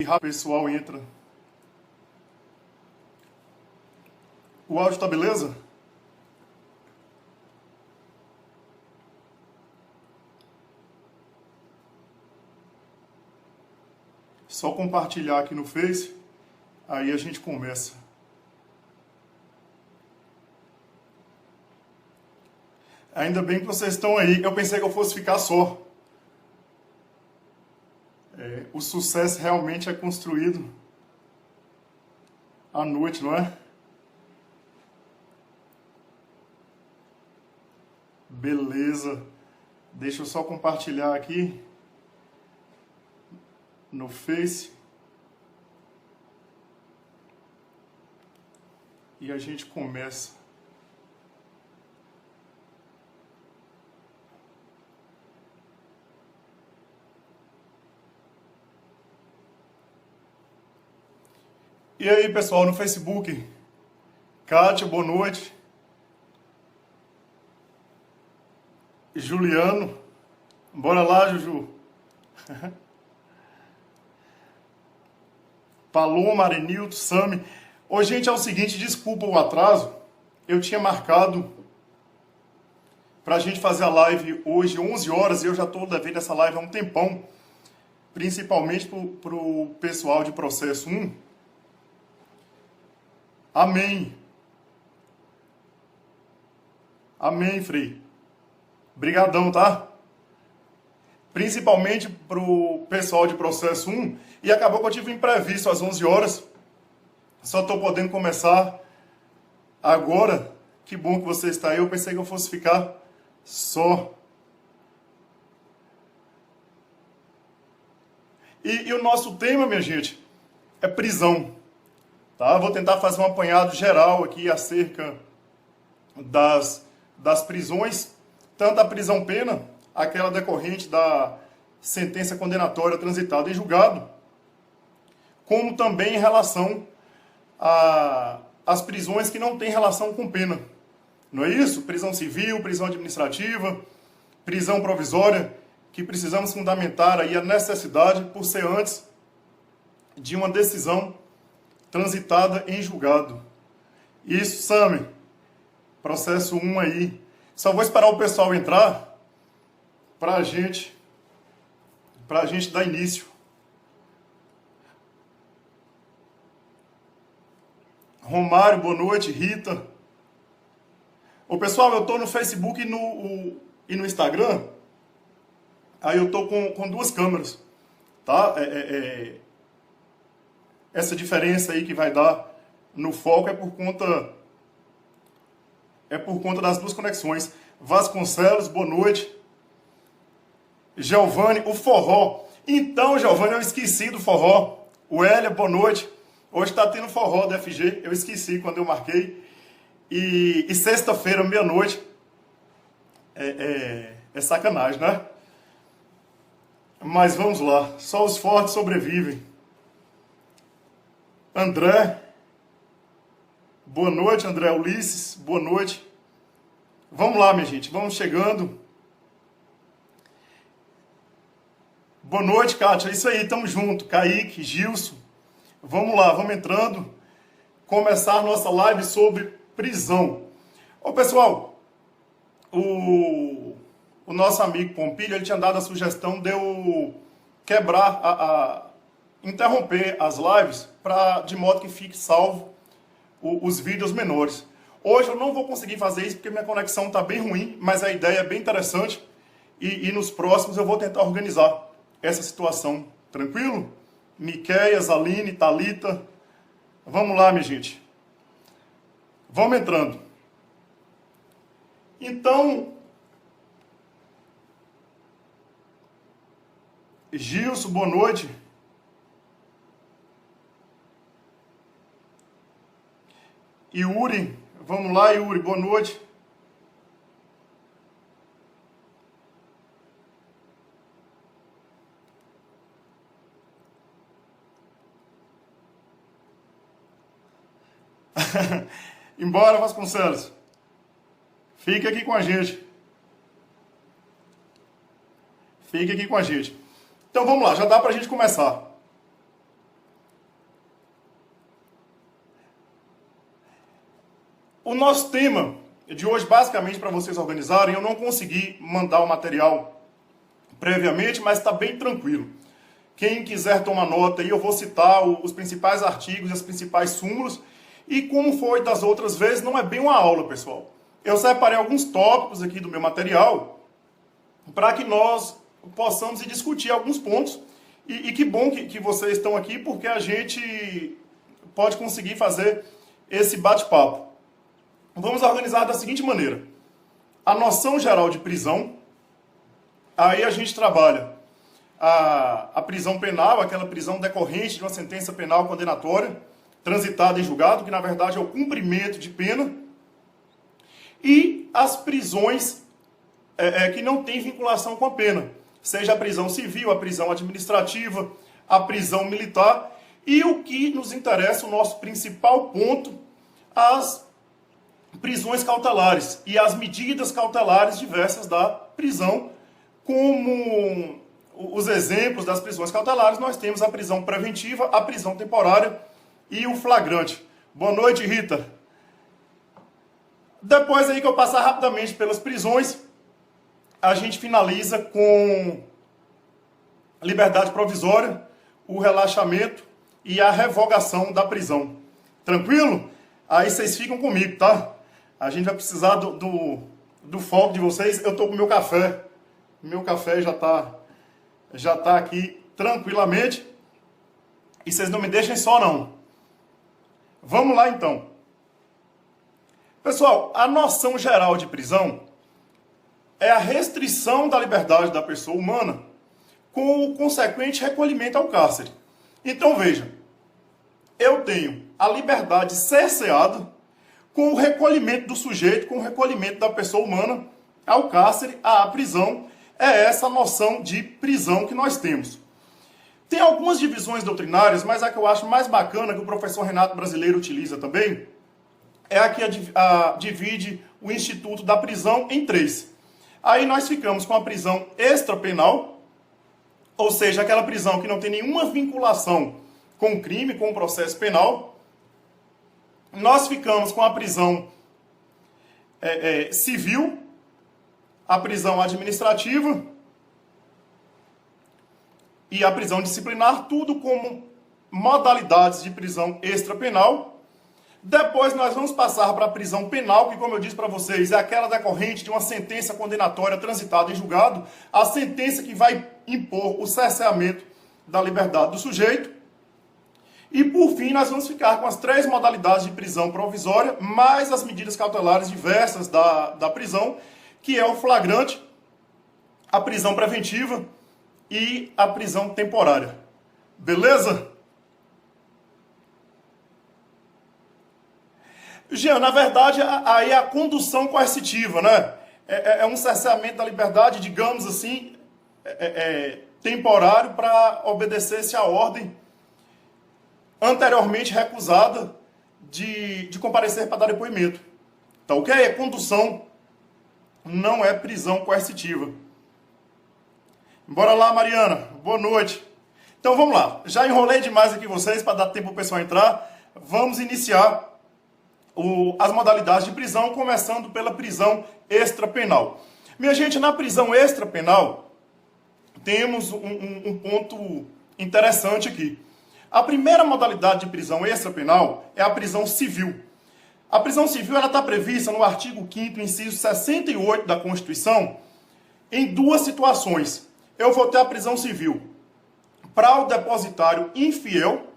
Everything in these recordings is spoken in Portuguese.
E rápido o pessoal entra. O áudio tá beleza? Só compartilhar aqui no Face, aí a gente começa. Ainda bem que vocês estão aí. Eu pensei que eu fosse ficar só. O sucesso realmente é construído à noite, não é? Beleza. Deixa eu só compartilhar aqui no Face. E a gente começa. E aí, pessoal, no Facebook? Kátia, boa noite. Juliano. Bora lá, Juju. Paloma, Arenilton, Sami. Ô, gente, é o seguinte, desculpa o atraso. Eu tinha marcado pra gente fazer a live hoje, 11 horas, e eu já tô devendo essa live há um tempão. Principalmente pro pessoal de processo 1. Amém. Amém, Frei. Brigadão, tá? Principalmente pro pessoal de processo 1. E acabou que eu tive um imprevisto às 11 horas. Só tô podendo começar agora. Que bom que você está aí. Eu pensei que eu fosse ficar só. E o nosso tema, minha gente, é prisão. Tá? Vou tentar fazer um apanhado geral aqui acerca das prisões, tanto a prisão-pena, aquela decorrente da sentença condenatória transitada em julgado, como também em relação às prisões que não têm relação com pena. Não é isso? Prisão civil, prisão administrativa, prisão provisória, que precisamos fundamentar aí a necessidade por ser antes de uma decisão transitada em julgado. Isso, Sami. Processo 1 aí. Só vou esperar o pessoal entrar pra gente dar início. Romário, boa noite. Rita. Ô, pessoal, eu tô no Facebook e no Instagram. Aí eu tô com duas câmeras. Tá? Essa diferença aí que vai dar no foco é por conta das duas conexões. Vasconcelos, boa noite. Giovanni, o forró. Então, Giovanni, eu esqueci do forró. O Hélia, boa noite. Hoje tá tendo forró da FG. Eu esqueci quando eu marquei. E sexta-feira, meia-noite. É sacanagem, né? Mas vamos lá. Só os fortes sobrevivem. André, boa noite, André. Ulisses, boa noite. Vamos lá, minha gente, vamos chegando. Boa noite, Kátia. É isso aí, tamo junto. Kaique, Gilson. Vamos lá, vamos entrando. Começar nossa live sobre prisão. Ô, pessoal, o nosso amigo Pompilho, ele tinha dado a sugestão de eu quebrar interromper as lives de modo que fique salvo os vídeos menores. Hoje eu não vou conseguir fazer isso porque minha conexão está bem ruim, mas a ideia é bem interessante e nos próximos eu vou tentar organizar essa situação. Tranquilo? Miqueias, Aline, Thalita. Vamos lá, minha gente. Vamos entrando. Então, Gilson, boa noite. Yuri, vamos lá, Yuri, boa noite. Embora, Vasconcelos. Fique aqui com a gente. Fique aqui com a gente. Então vamos lá, já dá pra gente começar. O nosso tema de hoje, basicamente, para vocês organizarem, eu não consegui mandar o material previamente, mas está bem tranquilo. Quem quiser tomar nota aí, eu vou citar os principais artigos e as principais súmulas. E como foi das outras vezes, não é bem uma aula, pessoal. Eu separei alguns tópicos aqui do meu material para que nós possamos discutir alguns pontos. E que bom que vocês estão aqui, porque a gente pode conseguir fazer esse bate-papo. Vamos organizar da seguinte maneira. A noção geral de prisão, aí a gente trabalha a prisão penal, aquela prisão decorrente de uma sentença penal condenatória, transitada em julgado, que na verdade é o cumprimento de pena, e as prisões que não têm vinculação com a pena, seja a prisão civil, a prisão administrativa, a prisão militar, e o que nos interessa, o nosso principal ponto, as prisões cautelares e as medidas cautelares diversas da prisão. Como os exemplos das prisões cautelares, nós temos a prisão preventiva, a prisão temporária e o flagrante. Boa noite, Rita. Depois aí que eu passar rapidamente pelas prisões, a gente finaliza com liberdade provisória, o relaxamento e a revogação da prisão. Tranquilo? Aí vocês ficam comigo, tá? A gente vai precisar do foco de vocês. Eu tô com meu café. Meu café já tá aqui tranquilamente. E vocês não me deixem só, não. Vamos lá, então. Pessoal, a noção geral de prisão é a restrição da liberdade da pessoa humana com o consequente recolhimento ao cárcere. Então, veja, eu tenho a liberdade cerceada com o recolhimento do sujeito, com o recolhimento da pessoa humana ao cárcere, à prisão. É essa a noção de prisão que nós temos. Tem algumas divisões doutrinárias, mas a que eu acho mais bacana, que o professor Renato Brasileiro utiliza também, é a que divide o instituto da prisão em 3. Aí nós ficamos com a prisão extrapenal, ou seja, aquela prisão que não tem nenhuma vinculação com o crime, com o processo penal. Nós ficamos com a prisão civil, a prisão administrativa e a prisão disciplinar, tudo como modalidades de prisão extrapenal. Depois nós vamos passar para a prisão penal, que, como eu disse para vocês, é aquela decorrente de uma sentença condenatória transitada em julgado, a sentença que vai impor o cerceamento da liberdade do sujeito. E, por fim, nós vamos ficar com as 3 modalidades de prisão provisória, mais as medidas cautelares diversas da prisão, que é o flagrante, a prisão preventiva e a prisão temporária. Beleza? Jean, na verdade, aí é a condução coercitiva, né? É um cerceamento da liberdade, digamos assim, temporário para obedecer-se à ordem anteriormente recusada de comparecer para dar depoimento. Tá ok? É condução, não é prisão coercitiva. Bora lá, Mariana. Boa noite. Então vamos lá. Já enrolei demais aqui vocês para dar tempo para o pessoal entrar. Vamos iniciar as modalidades de prisão, começando pela prisão extrapenal. Minha gente, na prisão extrapenal, temos um ponto interessante aqui. A primeira modalidade de prisão extrapenal é a prisão civil. A prisão civil está prevista no artigo 5º, inciso 68 da Constituição, em 2 situações. Eu vou ter a prisão civil para o depositário infiel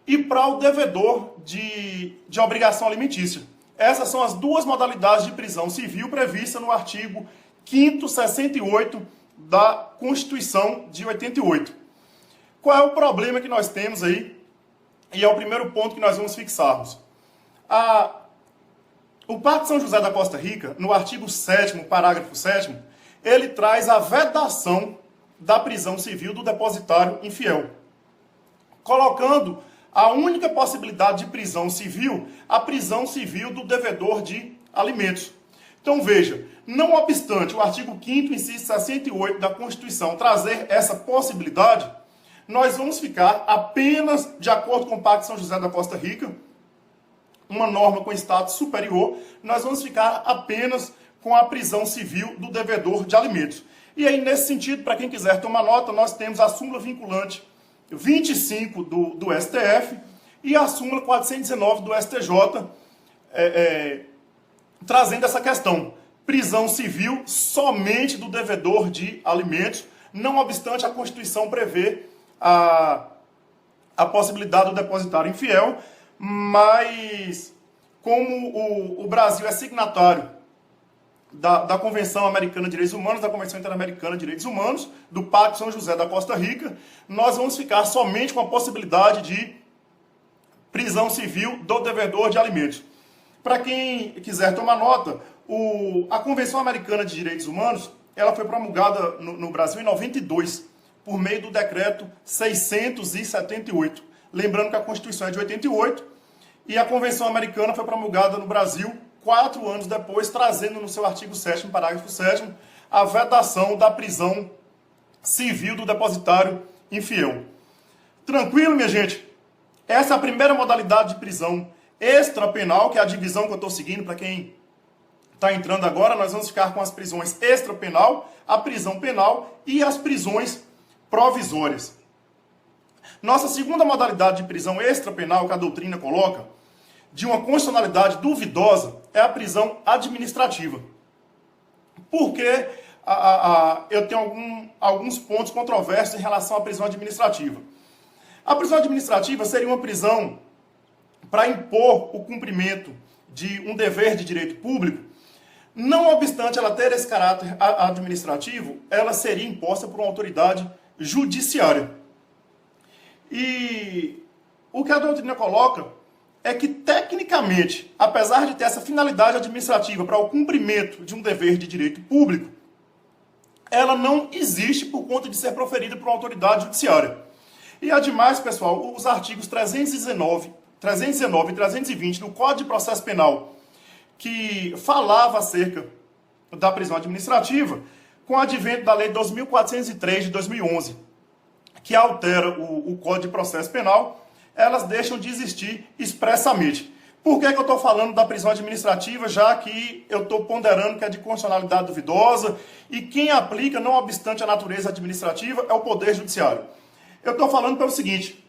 e para o devedor de obrigação alimentícia. Essas são as 2 modalidades de prisão civil previstas no artigo 5º, 68 da Constituição de 88. Qual é o problema que nós temos aí? E é o primeiro ponto que nós vamos fixarmos. O Pacto de São José da Costa Rica, no artigo 7º, parágrafo 7º, ele traz a vedação da prisão civil do depositário infiel, colocando a única possibilidade de prisão civil, a prisão civil do devedor de alimentos. Então veja, não obstante o artigo 5º, inciso 68 da Constituição trazer essa possibilidade, nós vamos ficar apenas, de acordo com o Pacto de São José da Costa Rica, uma norma com status superior, nós vamos ficar apenas com a prisão civil do devedor de alimentos. E aí, nesse sentido, para quem quiser tomar nota, nós temos a súmula vinculante 25 do STF e a súmula 419 do STJ, trazendo essa questão. Prisão civil somente do devedor de alimentos, não obstante a Constituição prever a possibilidade do depositário infiel, mas como o Brasil é signatário da Convenção Americana de Direitos Humanos, da Convenção Interamericana de Direitos Humanos, do Pacto São José da Costa Rica, nós vamos ficar somente com a possibilidade de prisão civil do devedor de alimentos. Para quem quiser tomar nota, a Convenção Americana de Direitos Humanos, ela foi promulgada no Brasil em 92, por meio do decreto 678. Lembrando que a Constituição é de 88 e a Convenção Americana foi promulgada no Brasil 4 anos depois, trazendo no seu artigo 7º, parágrafo 7º, a vedação da prisão civil do depositário infiel. Tranquilo, minha gente? Essa é a primeira modalidade de prisão extrapenal, que é a divisão que eu estou seguindo para quem está entrando agora. Nós vamos ficar com as prisões extrapenal, a prisão penal e as prisões provisórias. Nossa segunda modalidade de prisão extrapenal que a doutrina coloca, de uma constitucionalidade duvidosa, é a prisão administrativa. Porque eu tenho alguns pontos controversos em relação à prisão administrativa. A prisão administrativa seria uma prisão para impor o cumprimento de um dever de direito público. Não obstante ela ter esse caráter administrativo, ela seria imposta por uma autoridade judiciária. E o que a doutrina coloca é que, tecnicamente, apesar de ter essa finalidade administrativa para o cumprimento de um dever de direito público, ela não existe por conta de ser proferida por uma autoridade judiciária. E, ademais, pessoal, os artigos 319 e 320 do Código de Processo Penal, que falava acerca da prisão administrativa, com o advento da Lei 2.403 de 2011, que altera o Código de Processo Penal, elas deixam de existir expressamente. Por que eu estou falando da prisão administrativa, já que eu estou ponderando que é de constitucionalidade duvidosa e quem aplica, não obstante a natureza administrativa, é o Poder Judiciário? Eu estou falando pelo seguinte,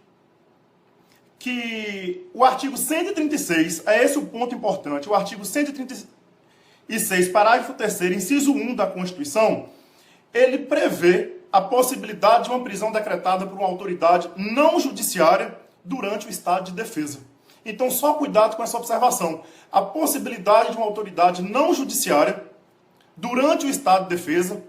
que o artigo 136, é esse o ponto importante, o artigo 136, parágrafo 3º, inciso 1 da Constituição, ele prevê a possibilidade de uma prisão decretada por uma autoridade não judiciária durante o estado de defesa. Então, só cuidado com essa observação. A possibilidade de uma autoridade não judiciária, durante o estado de defesa,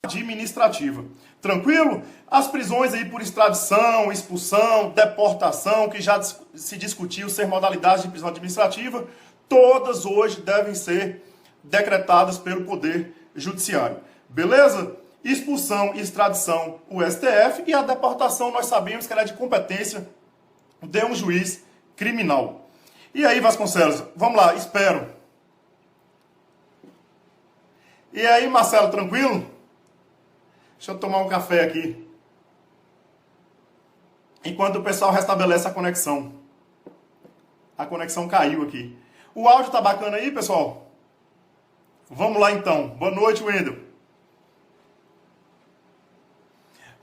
administrativa. Tranquilo? As prisões aí por extradição, expulsão, deportação, que já se discutiu ser modalidades de prisão administrativa, todas hoje devem ser decretadas pelo Poder Judiciário. Beleza? Expulsão e extradição, o STF, e a deportação nós sabemos que ela é de competência de um juiz criminal. E aí, Vasconcelos, vamos lá, espero. E aí, Marcelo, tranquilo? Deixa eu tomar um café aqui. Enquanto o pessoal restabelece a conexão. A conexão caiu aqui. O áudio tá bacana aí, pessoal? Vamos lá então. Boa noite, Wendel.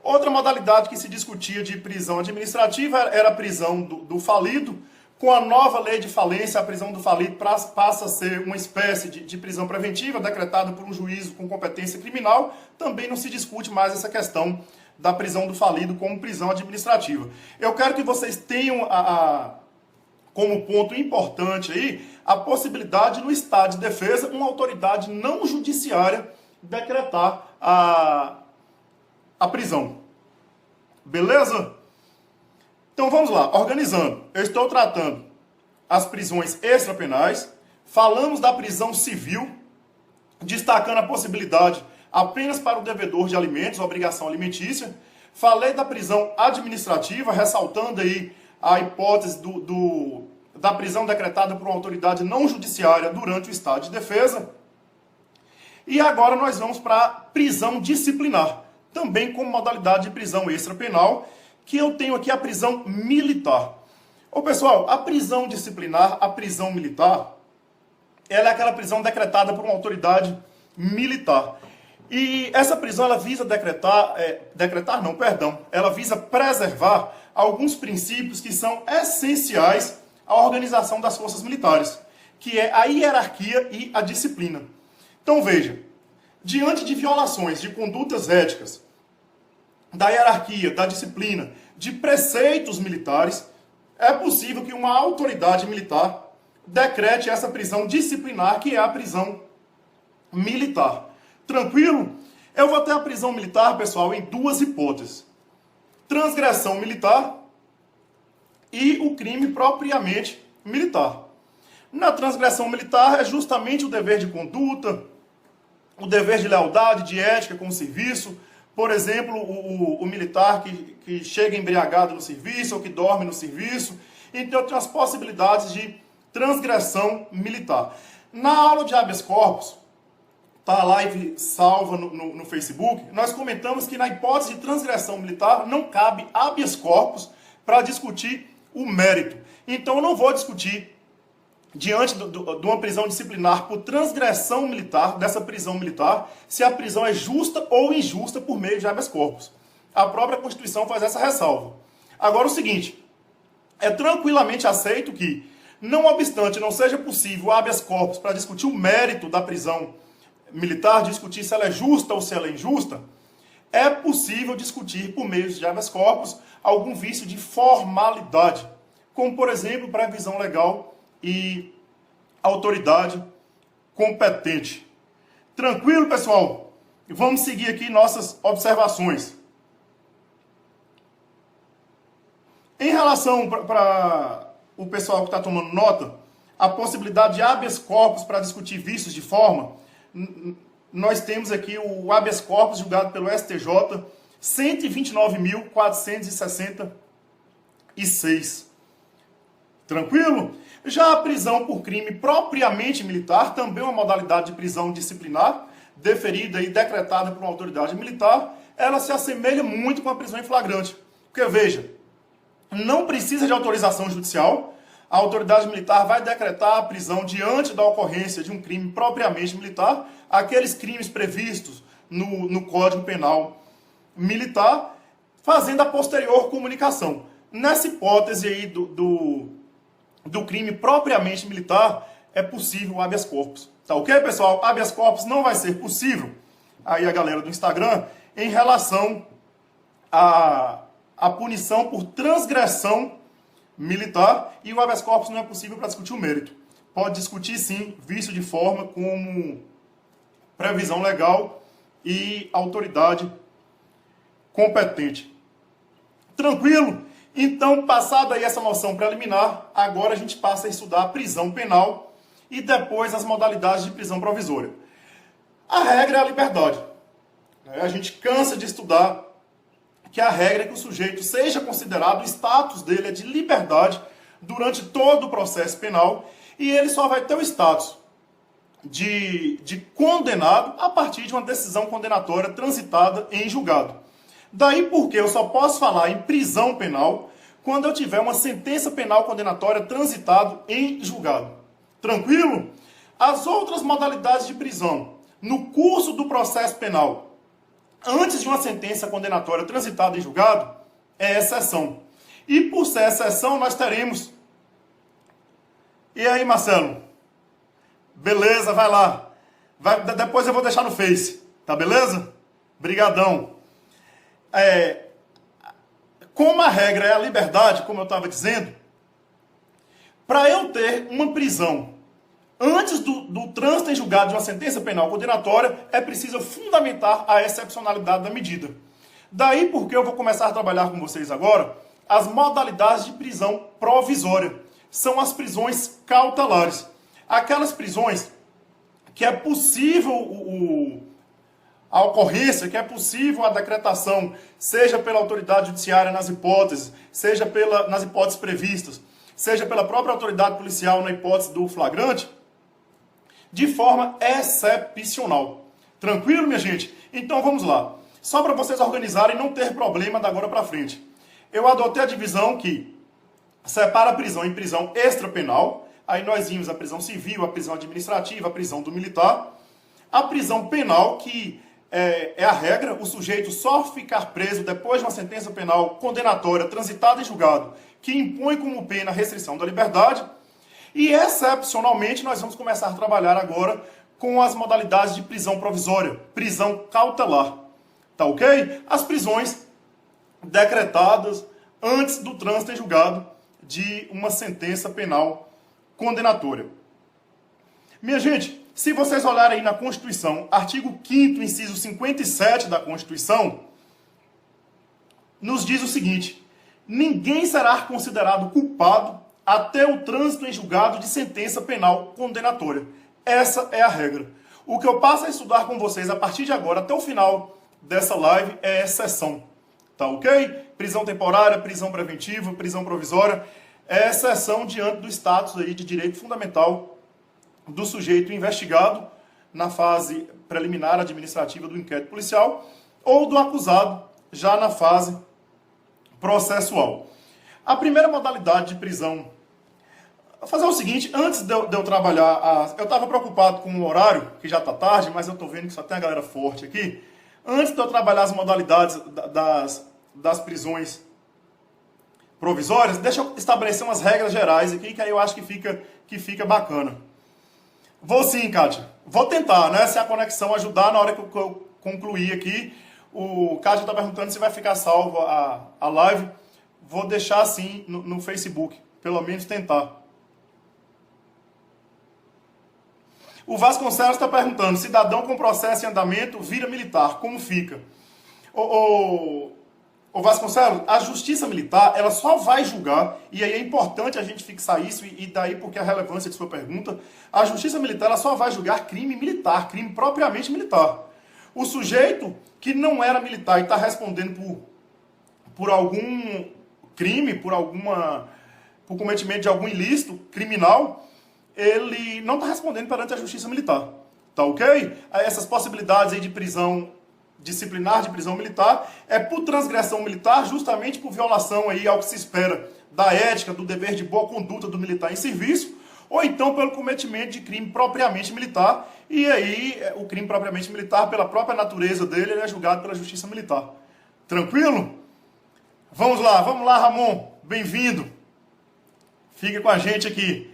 Outra modalidade que se discutia de prisão administrativa era a prisão do falido. Com a nova lei de falência, a prisão do falido passa a ser uma espécie de prisão preventiva, decretada por um juízo com competência criminal. Também não se discute mais essa questão da prisão do falido como prisão administrativa. Eu quero que vocês tenham como ponto importante aí a possibilidade, no estado de defesa, uma autoridade não judiciária decretar a prisão. Beleza? Então vamos lá, organizando. Eu estou tratando as prisões extrapenais, falamos da prisão civil, destacando a possibilidade apenas para o devedor de alimentos, obrigação alimentícia. Falei da prisão administrativa, ressaltando aí a hipótese da prisão decretada por uma autoridade não judiciária durante o estado de defesa. E agora nós vamos para a prisão disciplinar, também como modalidade de prisão extrapenal, que eu tenho aqui a prisão militar. Ô pessoal, a prisão disciplinar, a prisão militar, ela é aquela prisão decretada por uma autoridade militar. E essa prisão, ela visa ela visa preservar alguns princípios que são essenciais à organização das forças militares, que é a hierarquia e a disciplina. Então veja, diante de violações de condutas éticas, da hierarquia, da disciplina, de preceitos militares, é possível que uma autoridade militar decrete essa prisão disciplinar, que é a prisão militar. Tranquilo? Eu vou ter a prisão militar, pessoal, em duas hipóteses. Transgressão militar e o crime propriamente militar. Na transgressão militar é justamente o dever de conduta, o dever de lealdade, de ética com o serviço. Por exemplo, o militar que chega embriagado no serviço ou que dorme no serviço. Então, tem as possibilidades de transgressão militar. Na aula de habeas corpus, tá a live salva no Facebook, nós comentamos que na hipótese de transgressão militar não cabe habeas corpus para discutir o mérito. Então, eu não vou discutir diante de uma prisão disciplinar por transgressão militar, dessa prisão militar, se a prisão é justa ou injusta por meio de habeas corpus. A própria Constituição faz essa ressalva. Agora o seguinte, é tranquilamente aceito que, não obstante não seja possível habeas corpus para discutir o mérito da prisão militar, discutir se ela é justa ou se ela é injusta, é possível discutir por meio de habeas corpus algum vício de formalidade, como por exemplo previsão legal e autoridade competente. Tranquilo, pessoal? Vamos seguir aqui nossas observações. Em relação para o pessoal que está tomando nota, a possibilidade de habeas corpus para discutir vícios de forma, nós temos aqui o habeas corpus julgado pelo STJ 129.466. Tranquilo? Já a prisão por crime propriamente militar, também uma modalidade de prisão disciplinar, deferida e decretada por uma autoridade militar, ela se assemelha muito com a prisão em flagrante. Porque, veja, não precisa de autorização judicial, a autoridade militar vai decretar a prisão diante da ocorrência de um crime propriamente militar, aqueles crimes previstos no Código Penal Militar, fazendo a posterior comunicação. Nessa hipótese aí do crime propriamente militar, é possível o habeas corpus. Tá ok, pessoal? Habeas corpus não vai ser possível, aí a galera do Instagram, em relação à punição por transgressão militar, e o habeas corpus não é possível para discutir o mérito. Pode discutir, sim, vício de forma como previsão legal e autoridade competente. Tranquilo? Então, passada aí essa noção preliminar, agora a gente passa a estudar a prisão penal e depois as modalidades de prisão provisória. A regra é a liberdade. A gente cansa de estudar que a regra é que o sujeito seja considerado, o status dele é de liberdade durante todo o processo penal, e ele só vai ter o status de condenado a partir de uma decisão condenatória transitada em julgado. Daí porque eu só posso falar em prisão penal quando eu tiver uma sentença penal condenatória transitada em julgado. Tranquilo? As outras modalidades de prisão no curso do processo penal, antes de uma sentença condenatória transitada em julgado, é exceção. E por ser exceção, nós teremos... E aí, Marcelo? Beleza, vai lá. Depois eu vou deixar no Face, tá beleza? Brigadão. Como a regra é a liberdade, como eu estava dizendo, para eu ter uma prisão antes do trânsito em julgado de uma sentença penal condenatória, é preciso fundamentar a excepcionalidade da medida. Daí porque eu vou começar a trabalhar com vocês agora as modalidades de prisão provisória. São as prisões cautelares. Aquelas prisões que é possível a ocorrência, que é possível a decretação, seja pela autoridade judiciária nas hipóteses, seja nas hipóteses previstas, seja pela própria autoridade policial na hipótese do flagrante, de forma excepcional. Tranquilo, minha gente? Então vamos lá. Só para vocês organizarem e não ter problema da agora para frente. eu adotei a divisão que separa a prisão em prisão extrapenal. Aí nós vimos a prisão civil, a prisão administrativa, a prisão do militar. A prisão penal, que é a regra, o sujeito só ficar preso depois de uma sentença penal condenatória transitada em julgado, que impõe como pena a restrição da liberdade. E, excepcionalmente, nós vamos começar a trabalhar agora com as modalidades de prisão provisória, prisão cautelar. Tá ok? As prisões decretadas antes do trânsito em julgado de uma sentença penal condenatória. Minha gente, se vocês olharem aí na Constituição, artigo 5º, inciso 57 da Constituição, nos diz o seguinte: ninguém será considerado culpado até o trânsito em julgado de sentença penal condenatória. Essa é a regra. O que eu passo a estudar com vocês a partir de agora, até o final dessa live, é exceção. Tá ok? Prisão temporária, prisão preventiva, prisão provisória, é exceção diante do status aí de direito fundamental do sujeito investigado na fase preliminar administrativa do inquérito policial ou do acusado já na fase processual. A primeira modalidade de prisão... Vou fazer o seguinte, antes de eu trabalhar... Eu estava preocupado com o horário, que já está tarde, mas eu estou vendo que só tem a galera forte aqui. Antes de eu trabalhar as modalidades das prisões provisórias, deixa eu estabelecer umas regras gerais aqui, que aí eu acho que fica bacana. Vou sim, Kátia. Vou tentar, né? Se a conexão ajudar na hora que eu concluir aqui. O Kátia está perguntando se vai ficar salvo a live. Vou deixar assim no Facebook. Pelo menos tentar. O Vasconcelos está perguntando: cidadão com processo em andamento vira militar, como fica? O Vasconcelos, a justiça militar, ela só vai julgar, e aí é importante a gente fixar isso, e daí porque a relevância de sua pergunta, a justiça militar ela só vai julgar crime militar, crime propriamente militar. O sujeito que não era militar e está respondendo por algum crime, por cometimento de algum ilícito criminal, ele não está respondendo perante a justiça militar. Tá ok? Essas possibilidades aí de prisão disciplinar, de prisão militar, é por transgressão militar, justamente por violação aí ao que se espera da ética, do dever de boa conduta do militar em serviço, ou então pelo cometimento de crime propriamente militar, e aí o crime propriamente militar, pela própria natureza dele, ele é julgado pela justiça militar. Tranquilo? Vamos lá, Ramon, bem-vindo. Fique com a gente aqui.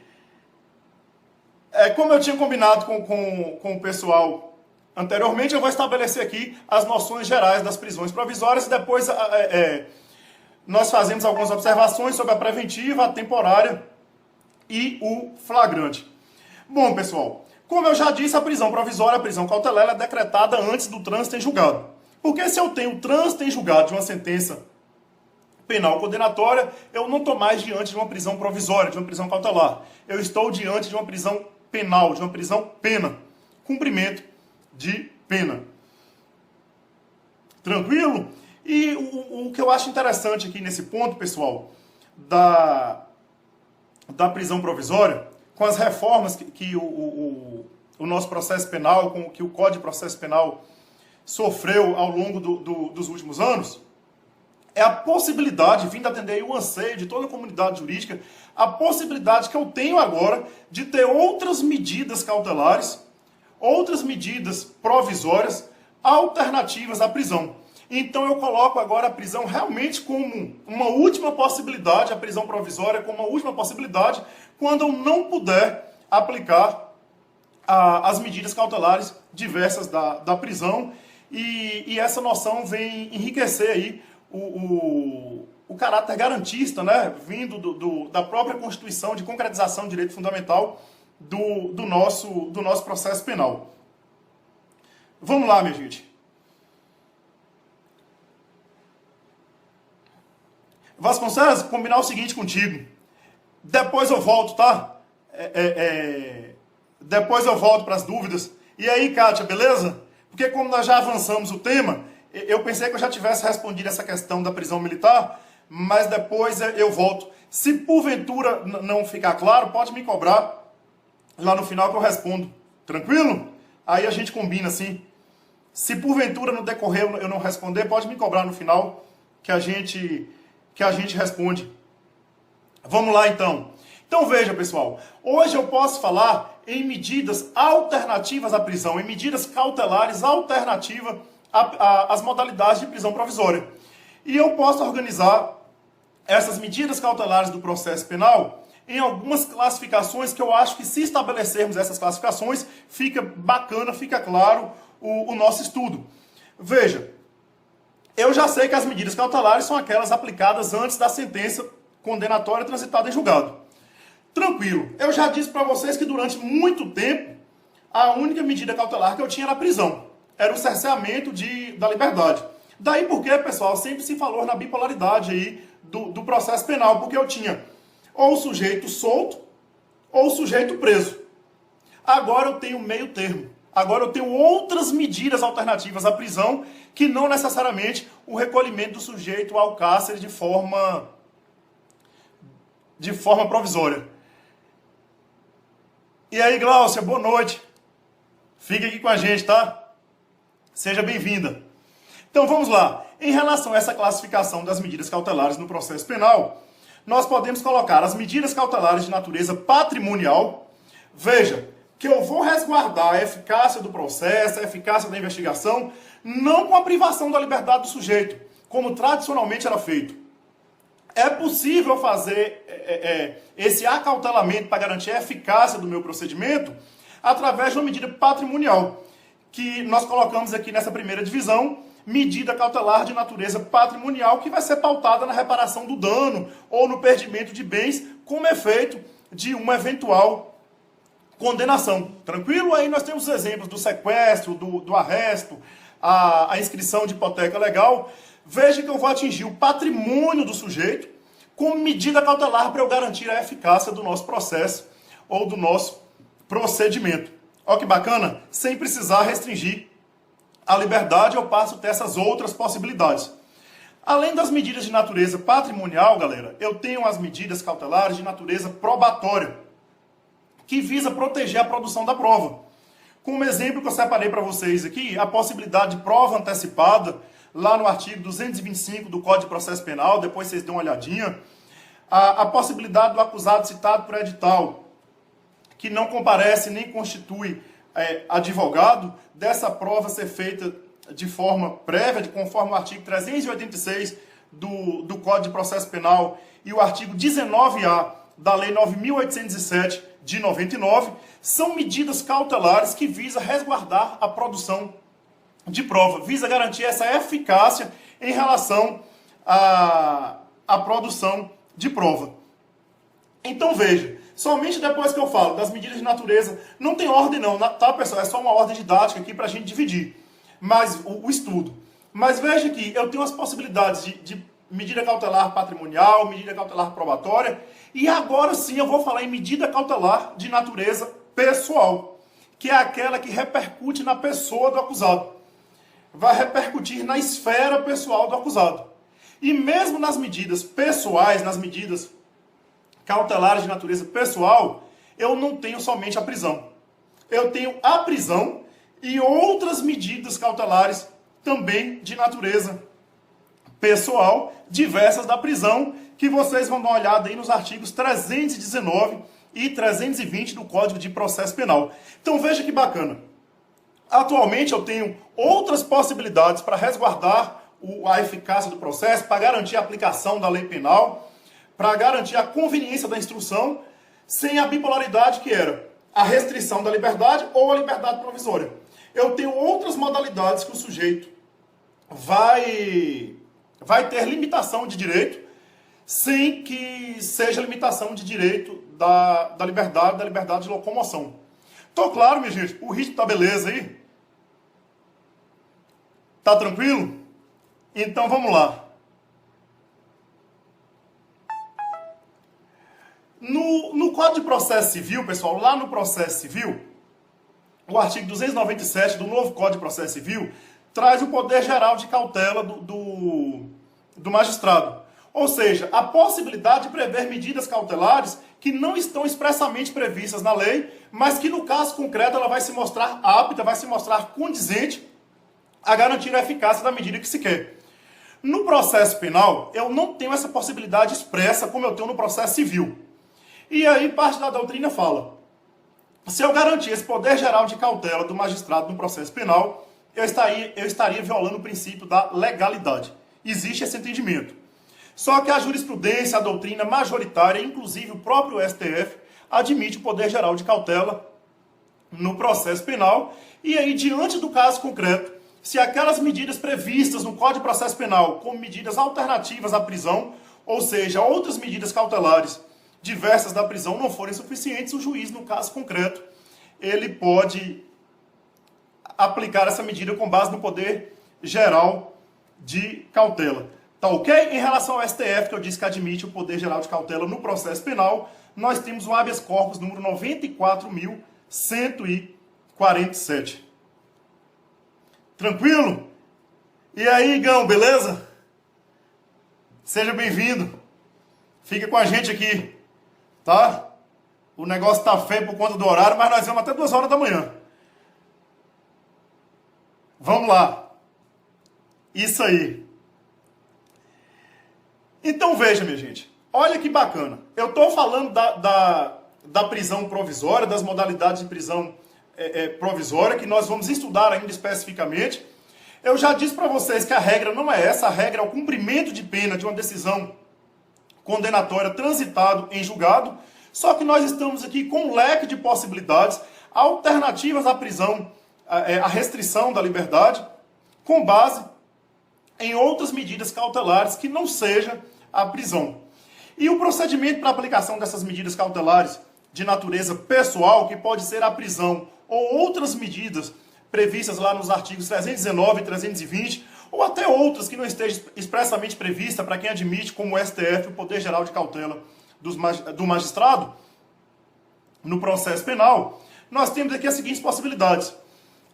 Como eu tinha combinado com o pessoal anteriormente, eu vou estabelecer aqui as noções gerais das prisões provisórias e depois nós fazemos algumas observações sobre a preventiva, a temporária e o flagrante. Bom, pessoal, como eu já disse, a prisão provisória, a prisão cautelar, é decretada antes do trânsito em julgado. Porque se eu tenho trânsito em julgado de uma sentença penal condenatória, eu não estou mais diante de uma prisão provisória, de uma prisão cautelar. Eu estou diante de uma prisão penal, de uma prisão pena. Cumprimento de pena. Tranquilo? E o que eu acho interessante aqui nesse ponto, pessoal, da prisão provisória, com as reformas que o nosso processo penal, que o Código de Processo Penal sofreu ao longo dos últimos anos, é a possibilidade, vindo atender o anseio de toda a comunidade jurídica, a possibilidade que eu tenho agora de ter outras medidas cautelares, outras medidas provisórias alternativas à prisão. Então eu coloco agora a prisão realmente como uma última possibilidade, a prisão provisória como uma última possibilidade, quando eu não puder aplicar as medidas cautelares diversas da prisão. E essa noção vem enriquecer aí o caráter garantista, né, vindo da própria Constituição de concretização do direito fundamental do nosso processo penal. Vamos lá, minha gente. Vasconcelos, combinar o seguinte contigo. Depois eu volto, tá? Depois eu volto para as dúvidas. E aí, Kátia, beleza? Porque como nós já avançamos o tema, eu pensei que eu já tivesse respondido essa questão da prisão militar, mas depois eu volto. Se porventura não ficar claro, pode me cobrar lá no final que eu respondo. Tranquilo? Aí a gente combina assim. Se porventura no decorrer eu não responder, pode me cobrar no final que a gente que a gente responde. Vamos lá então. Então veja, pessoal, hoje eu posso falar em medidas alternativas à prisão, em medidas cautelares alternativas às modalidades de prisão provisória. E eu posso organizar essas medidas cautelares do processo penal em algumas classificações que eu acho que, se estabelecermos essas classificações, fica bacana, fica claro o nosso estudo. Veja, eu já sei que as medidas cautelares são aquelas aplicadas antes da sentença condenatória transitada em julgado. Tranquilo, eu já disse para vocês que durante muito tempo a única medida cautelar que eu tinha era a prisão. Era o cerceamento da liberdade. Daí porque, pessoal, sempre se falou na bipolaridade aí do processo penal, porque eu tinha ou o sujeito solto ou o sujeito preso. Agora eu tenho meio termo. Agora eu tenho outras medidas alternativas à prisão que não necessariamente o recolhimento do sujeito ao cárcere de forma provisória. E aí, Glaucia, boa noite. Fique aqui com a gente, tá? Seja bem-vinda. Então vamos lá. Em relação a essa classificação das medidas cautelares no processo penal, nós podemos colocar as medidas cautelares de natureza patrimonial. Veja, que eu vou resguardar a eficácia do processo, a eficácia da investigação, não com a privação da liberdade do sujeito, como tradicionalmente era feito. É possível fazer esse acautelamento para garantir a eficácia do meu procedimento através de uma medida patrimonial, que nós colocamos aqui nessa primeira divisão, medida cautelar de natureza patrimonial, que vai ser pautada na reparação do dano ou no perdimento de bens como efeito de uma eventual condenação. Tranquilo? Aí nós temos os exemplos do sequestro, do arresto, a inscrição de hipoteca legal. Veja que eu vou atingir o patrimônio do sujeito como medida cautelar para eu garantir a eficácia do nosso processo ou do nosso procedimento. Olha que bacana, sem precisar restringir a liberdade, eu passo a ter essas outras possibilidades. Além das medidas de natureza patrimonial, galera, eu tenho as medidas cautelares de natureza probatória, que visa proteger a produção da prova. Como exemplo que eu separei para vocês aqui, a possibilidade de prova antecipada, lá no artigo 225 do Código de Processo Penal, depois vocês dêem uma olhadinha. A possibilidade do acusado citado por edital, que não comparece nem constitui advogado, dessa prova ser feita de forma prévia, conforme o artigo 386 do Código de Processo Penal e o artigo 19A da Lei 9.807 de 99, são medidas cautelares que visam resguardar a produção de prova, visa garantir essa eficácia em relação à produção de prova. Então veja, somente depois que eu falo das medidas de natureza, não tem ordem não, tá pessoal? É só uma ordem didática aqui para a gente dividir mas o estudo. Mas veja que eu tenho as possibilidades de medida cautelar patrimonial, medida cautelar probatória, e agora sim eu vou falar em medida cautelar de natureza pessoal, que é aquela que repercute na pessoa do acusado. Vai repercutir na esfera pessoal do acusado. E mesmo nas medidas pessoais, nas medidas cautelares de natureza pessoal, eu não tenho somente a prisão. Eu tenho a prisão e outras medidas cautelares também de natureza pessoal, diversas da prisão, que vocês vão dar uma olhada aí nos artigos 319 e 320 do Código de Processo Penal. Então veja que bacana. Atualmente eu tenho outras possibilidades para resguardar a eficácia do processo, para garantir a aplicação da lei penal, para garantir a conveniência da instrução, sem a bipolaridade que era a restrição da liberdade ou a liberdade provisória. Eu tenho outras modalidades que o sujeito vai ter limitação de direito, sem que seja limitação de direito da liberdade de locomoção. Tô claro, minha gente? O ritmo tá beleza aí? Tá tranquilo? Então vamos lá. No Código de Processo Civil, pessoal, lá no Processo Civil, o artigo 297 do novo Código de Processo Civil traz o poder geral de cautela do magistrado. Ou seja, a possibilidade de prever medidas cautelares que não estão expressamente previstas na lei, mas que no caso concreto ela vai se mostrar apta, vai se mostrar condizente a garantir a eficácia da medida que se quer. No processo penal, eu não tenho essa possibilidade expressa como eu tenho no processo civil. E aí parte da doutrina fala, se eu garantir esse poder geral de cautela do magistrado no processo penal, eu estaria violando o princípio da legalidade. Existe esse entendimento. Só que a jurisprudência, a doutrina majoritária, inclusive o próprio STF, admite o poder geral de cautela no processo penal. E aí, diante do caso concreto, se aquelas medidas previstas no Código de Processo Penal como medidas alternativas à prisão, ou seja, outras medidas cautelares diversas da prisão não forem suficientes, o juiz, no caso concreto, ele pode aplicar essa medida com base no poder geral de cautela. Tá ok? Em relação ao STF, que eu disse que admite o poder geral de cautela no processo penal, nós temos o habeas corpus número 94.147. Tranquilo? E aí, Igão, beleza? Seja bem-vindo. Fica com a gente aqui, tá? O negócio tá feio por conta do horário, mas nós vamos até 2 horas da manhã. Vamos lá. Isso aí. Então veja, minha gente. Olha que bacana. Eu estou falando da prisão provisória, das modalidades de prisão provisória, que nós vamos estudar ainda especificamente. Eu já disse para vocês que a regra não é essa. A regra é o cumprimento de pena de uma decisão condenatória transitado em julgado. Só que nós estamos aqui com um leque de possibilidades alternativas à prisão, à restrição da liberdade, com base em outras medidas cautelares que não seja a prisão. E o procedimento para aplicação dessas medidas cautelares de natureza pessoal, que pode ser a prisão ou outras medidas previstas lá nos artigos 319 e 320, ou até outras que não estejam expressamente previstas para quem admite, como o STF, o poder geral de cautela do magistrado, no processo penal, nós temos aqui as seguintes possibilidades.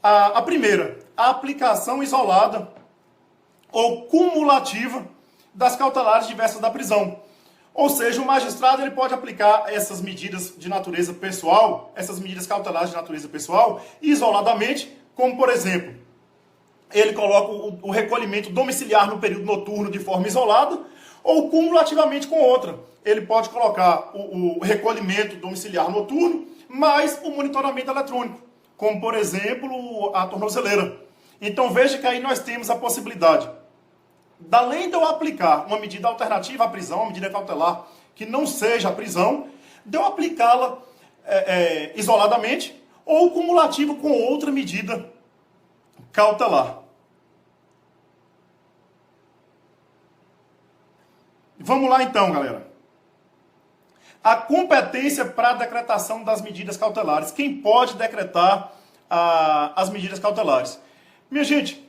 A primeira, a aplicação isolada ou cumulativa das cautelares diversas da prisão. Ou seja, o magistrado ele pode aplicar essas medidas de natureza pessoal, essas medidas cautelares de natureza pessoal, isoladamente, como por exemplo, ele coloca o recolhimento domiciliar no período noturno de forma isolada, ou cumulativamente com outra. Ele pode colocar o recolhimento domiciliar noturno, mais o monitoramento eletrônico, como por exemplo a tornozeleira. Então veja que aí nós temos a possibilidade, além de eu aplicar uma medida alternativa à prisão, uma medida cautelar que não seja a prisão, de eu aplicá-la isoladamente ou cumulativa com outra medida cautelar. Vamos lá então, galera. A competência para a decretação das medidas cautelares. Quem pode decretar as medidas cautelares? Minha gente,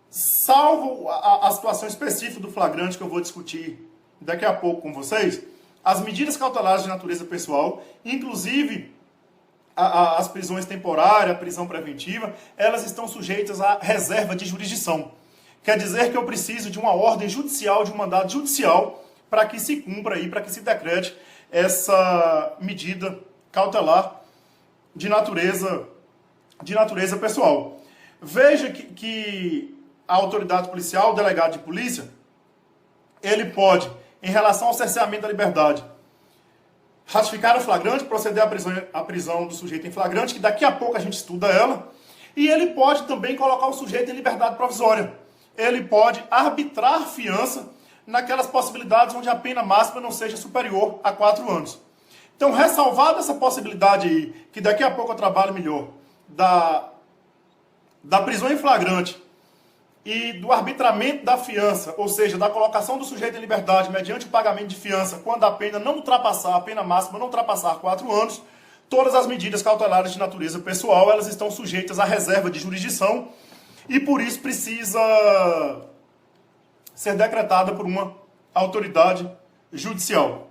salvo a situação específica do flagrante que eu vou discutir daqui a pouco com vocês, as medidas cautelares de natureza pessoal, inclusive as prisões temporárias, a prisão preventiva, elas estão sujeitas à reserva de jurisdição. Quer dizer que eu preciso de uma ordem judicial, de um mandado judicial, para que se cumpra e para que se decrete essa medida cautelar de natureza pessoal. Veja que a autoridade policial, o delegado de polícia, ele pode, em relação ao cerceamento da liberdade, ratificar o flagrante, proceder à prisão do sujeito em flagrante, que daqui a pouco a gente estuda ela, e ele pode também colocar o sujeito em liberdade provisória. Ele pode arbitrar fiança naquelas possibilidades onde a pena máxima não seja superior a 4 anos. Então, ressalvada essa possibilidade aí, que daqui a pouco eu trabalho melhor, da prisão em flagrante e do arbitramento da fiança, ou seja, da colocação do sujeito em liberdade mediante o pagamento de fiança, quando a pena não ultrapassar, a pena máxima não ultrapassar 4 anos, todas as medidas cautelares de natureza pessoal, elas estão sujeitas à reserva de jurisdição e por isso precisa ser decretada por uma autoridade judicial.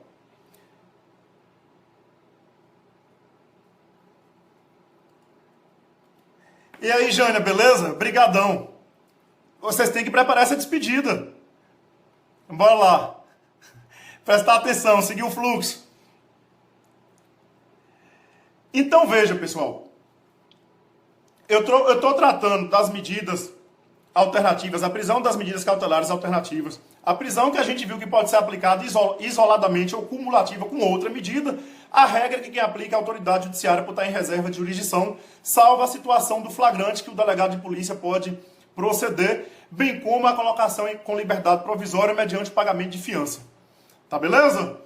E aí, Jânia, beleza? Brigadão. Vocês têm que preparar essa despedida. Bora lá. Prestar atenção, seguir o fluxo. Então veja, pessoal. Eu estou tratando das medidas alternativas, a prisão das medidas cautelares alternativas, a prisão que a gente viu que pode ser aplicada isoladamente ou cumulativa com outra medida, a regra que quem aplica é a autoridade judiciária por estar em reserva de jurisdição, salvo a situação do flagrante que o delegado de polícia pode proceder, bem como a colocação com liberdade provisória mediante pagamento de fiança. Tá beleza?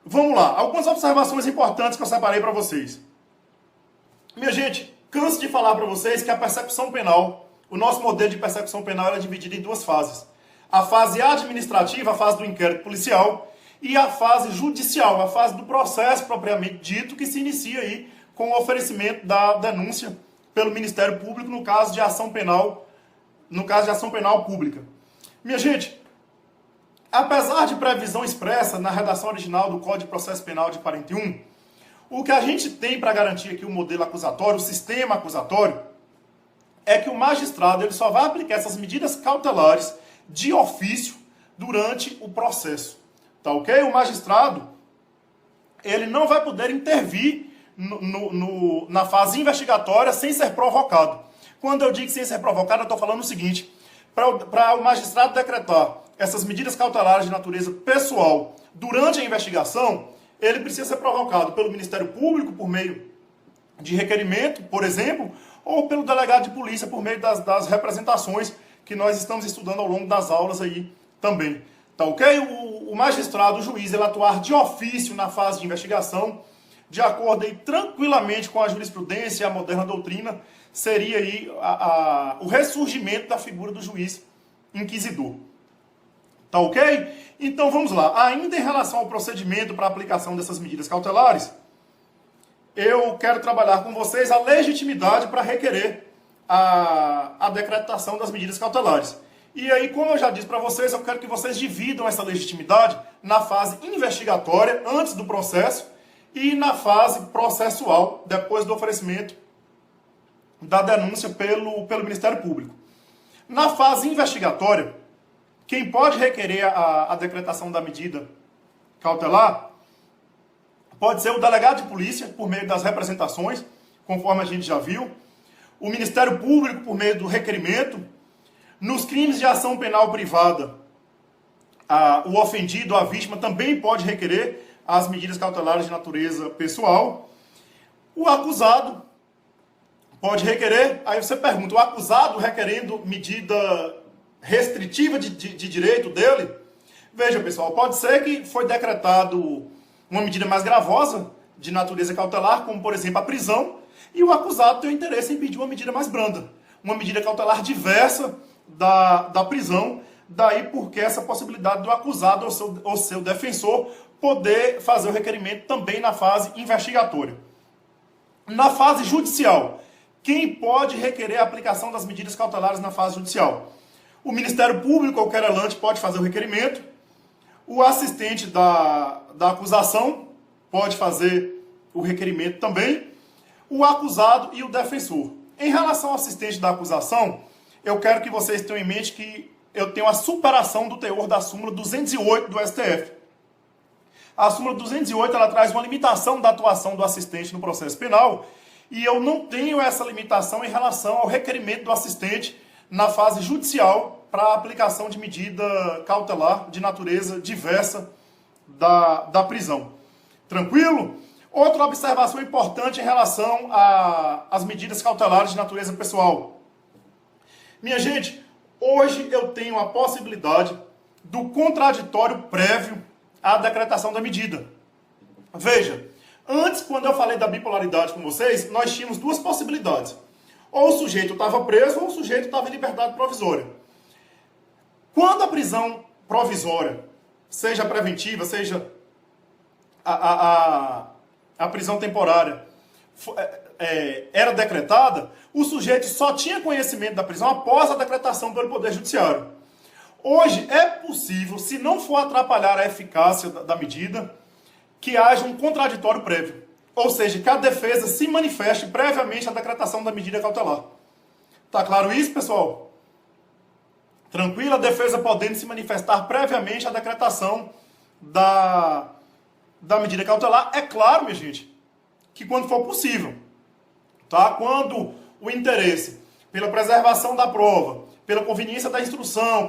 Vamos lá, algumas observações importantes que eu separei para vocês. Minha gente, canso de falar para vocês que a persecução penal, o nosso modelo de persecução penal é dividido em duas fases. A fase administrativa, a fase do inquérito policial, e a fase judicial, a fase do processo propriamente dito, que se inicia aí com o oferecimento da denúncia pelo Ministério Público no caso de ação penal, pública. Minha gente, apesar de previsão expressa na redação original do Código de Processo Penal de 41, o que a gente tem para garantir aqui o modelo acusatório, o sistema acusatório, é que o magistrado ele só vai aplicar essas medidas cautelares de ofício durante o processo. Tá ok? O magistrado ele não vai poder intervir na fase investigatória sem ser provocado. Quando eu digo sem ser provocado, eu estou falando o seguinte: para o magistrado decretar essas medidas cautelares de natureza pessoal durante a investigação, ele precisa ser provocado pelo Ministério Público por meio de requerimento, por exemplo, ou pelo delegado de polícia por meio das representações que nós estamos estudando ao longo das aulas aí também. Tá ok? O magistrado, o juiz, ele atuar de ofício na fase de investigação, de acordo aí tranquilamente com a jurisprudência e a moderna doutrina, seria aí o ressurgimento da figura do juiz inquisidor. Tá ok? Então vamos lá. Ainda em relação ao procedimento para a aplicação dessas medidas cautelares, eu quero trabalhar com vocês a legitimidade para requerer a decretação das medidas cautelares. E aí, como eu já disse para vocês, eu quero que vocês dividam essa legitimidade na fase investigatória, antes do processo, e na fase processual, depois do oferecimento da denúncia pelo Ministério Público. Na fase investigatória, quem pode requerer a decretação da medida cautelar pode ser o delegado de polícia, por meio das representações, conforme a gente já viu, o Ministério Público, por meio do requerimento. Nos crimes de ação penal privada, o ofendido, a vítima, também pode requerer as medidas cautelares de natureza pessoal. O acusado pode requerer, aí você pergunta, o acusado requerendo medida restritiva de direito dele? Veja, pessoal, pode ser que foi decretado uma medida mais gravosa de natureza cautelar, como, por exemplo, a prisão, e o acusado tem o interesse em pedir uma medida mais branda, uma medida cautelar diversa da prisão, daí porque essa possibilidade do acusado ou seu defensor poder fazer o requerimento também na fase investigatória. Na fase judicial, quem pode requerer a aplicação das medidas cautelares na fase judicial? O Ministério Público ou querelante pode fazer o requerimento, o assistente da acusação pode fazer o requerimento também, o acusado e o defensor. Em relação ao assistente da acusação, eu quero que vocês tenham em mente que eu tenho a superação do teor da súmula 208 do STF. A súmula 208 ela traz uma limitação da atuação do assistente no processo penal e eu não tenho essa limitação em relação ao requerimento do assistente na fase judicial para a aplicação de medida cautelar de natureza diversa da prisão. Tranquilo? Outra observação importante em relação às medidas cautelares de natureza pessoal. Minha gente, hoje eu tenho a possibilidade do contraditório prévio à decretação da medida. Veja, antes, quando eu falei da bipolaridade com vocês, nós tínhamos duas possibilidades. Ou o sujeito estava preso, ou o sujeito estava em liberdade provisória. Quando a prisão provisória, seja preventiva, seja a prisão temporária, era decretada, o sujeito só tinha conhecimento da prisão após a decretação pelo Poder Judiciário. Hoje é possível, se não for atrapalhar a eficácia da medida, que haja um contraditório prévio. Ou seja, que a defesa se manifeste previamente à decretação da medida cautelar. Tá claro isso, pessoal? Tranquilo? A defesa podendo se manifestar previamente à decretação da medida cautelar. É claro, minha gente, que quando for possível, tá? Quando o interesse pela preservação da prova, pela conveniência da instrução,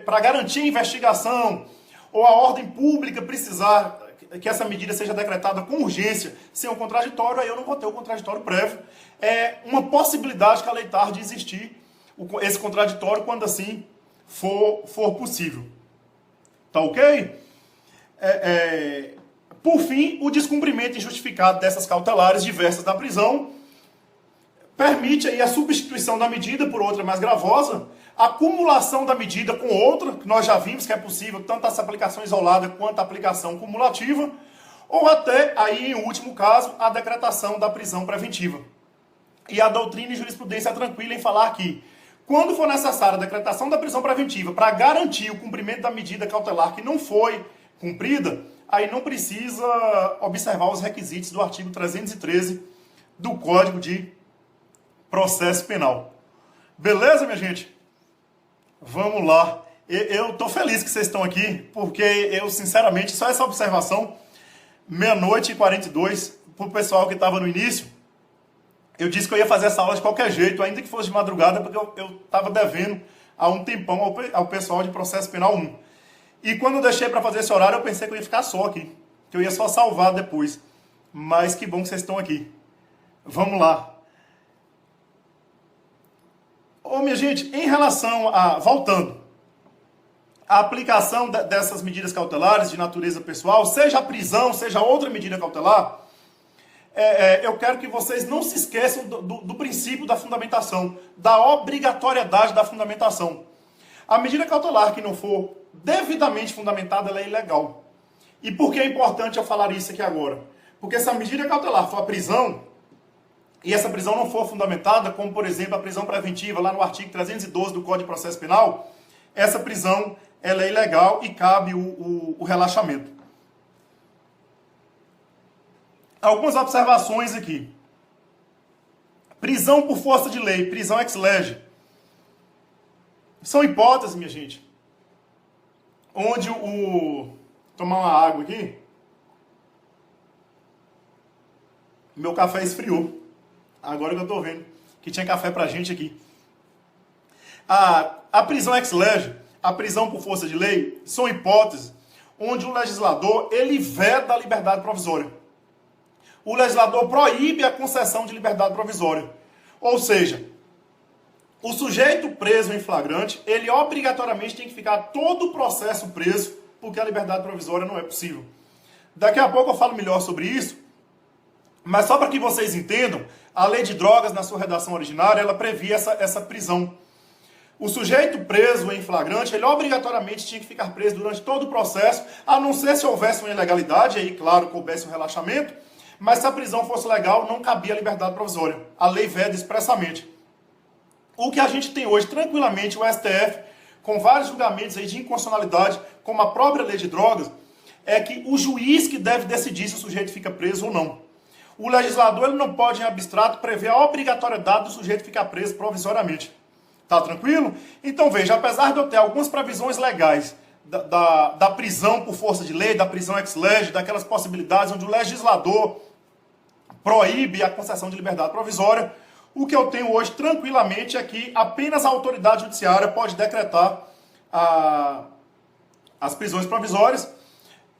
para garantir a investigação, ou a ordem pública precisar que essa medida seja decretada com urgência, sem um contraditório, aí eu não vou ter o contraditório prévio. É uma possibilidade que a lei tarde existir esse contraditório quando assim for possível. Tá ok? Por fim, o descumprimento injustificado dessas cautelares diversas da prisão permite aí a substituição da medida por outra mais gravosa, a acumulação da medida com outra, que nós já vimos que é possível tanto essa aplicação isolada quanto a aplicação cumulativa, ou até, aí em último caso, a decretação da prisão preventiva. E a doutrina e jurisprudência é tranquila em falar que, quando for necessária a decretação da prisão preventiva para garantir o cumprimento da medida cautelar que não foi cumprida, aí não precisa observar os requisitos do artigo 313 do Código de Processo Penal. Beleza, minha gente? Vamos lá. Eu tô feliz que vocês estão aqui, porque eu, sinceramente, só essa observação, 00:42, pro pessoal que estava no início, eu disse que eu ia fazer essa aula de qualquer jeito, ainda que fosse de madrugada, porque eu estava devendo há um tempão ao pessoal de Processo Penal 1. E quando eu deixei para fazer esse horário, eu pensei que eu ia ficar só aqui, que eu ia só salvar depois. Mas que bom que vocês estão aqui. Vamos lá. Ô, minha gente, em relação a... Voltando. A aplicação dessas medidas cautelares de natureza pessoal, seja a prisão, seja outra medida cautelar, eu quero que vocês não se esqueçam do princípio da fundamentação, da obrigatoriedade da fundamentação. A medida cautelar que não for devidamente fundamentada, ela é ilegal. E por que é importante eu falar isso aqui agora? Porque se a medida cautelar for a prisão, e essa prisão não for fundamentada, como por exemplo a prisão preventiva, lá no artigo 312 do Código de Processo Penal, essa prisão ela é ilegal e cabe o relaxamento. Algumas observações aqui. Prisão por força de lei, prisão ex lege. São hipóteses, minha gente, onde tomar uma água aqui. Meu café esfriou. Agora que eu tô vendo que tinha café pra gente aqui. A prisão ex lege, a prisão por força de lei, são hipóteses onde o legislador ele veda a liberdade provisória. O legislador proíbe a concessão de liberdade provisória. Ou seja, o sujeito preso em flagrante, ele obrigatoriamente tem que ficar todo o processo preso, porque a liberdade provisória não é possível. Daqui a pouco eu falo melhor sobre isso, mas só para que vocês entendam, a lei de drogas, na sua redação originária, ela previa essa prisão. O sujeito preso em flagrante, ele obrigatoriamente tinha que ficar preso durante todo o processo, a não ser se houvesse uma ilegalidade, aí, claro, coubesse um relaxamento, mas se a prisão fosse legal, não cabia a liberdade provisória. A lei veda expressamente. O que a gente tem hoje, tranquilamente, o STF, com vários julgamentos aí de inconstitucionalidade, como a própria lei de drogas, é que o juiz que deve decidir se o sujeito fica preso ou não. O legislador ele não pode, em abstrato, prever a obrigatoriedade do sujeito ficar preso provisoriamente. Tá tranquilo? Então veja, apesar de eu ter algumas previsões legais da prisão por força de lei, da prisão ex lege, daquelas possibilidades onde o legislador proíbe a concessão de liberdade provisória, o que eu tenho hoje tranquilamente é que apenas a autoridade judiciária pode decretar as prisões provisórias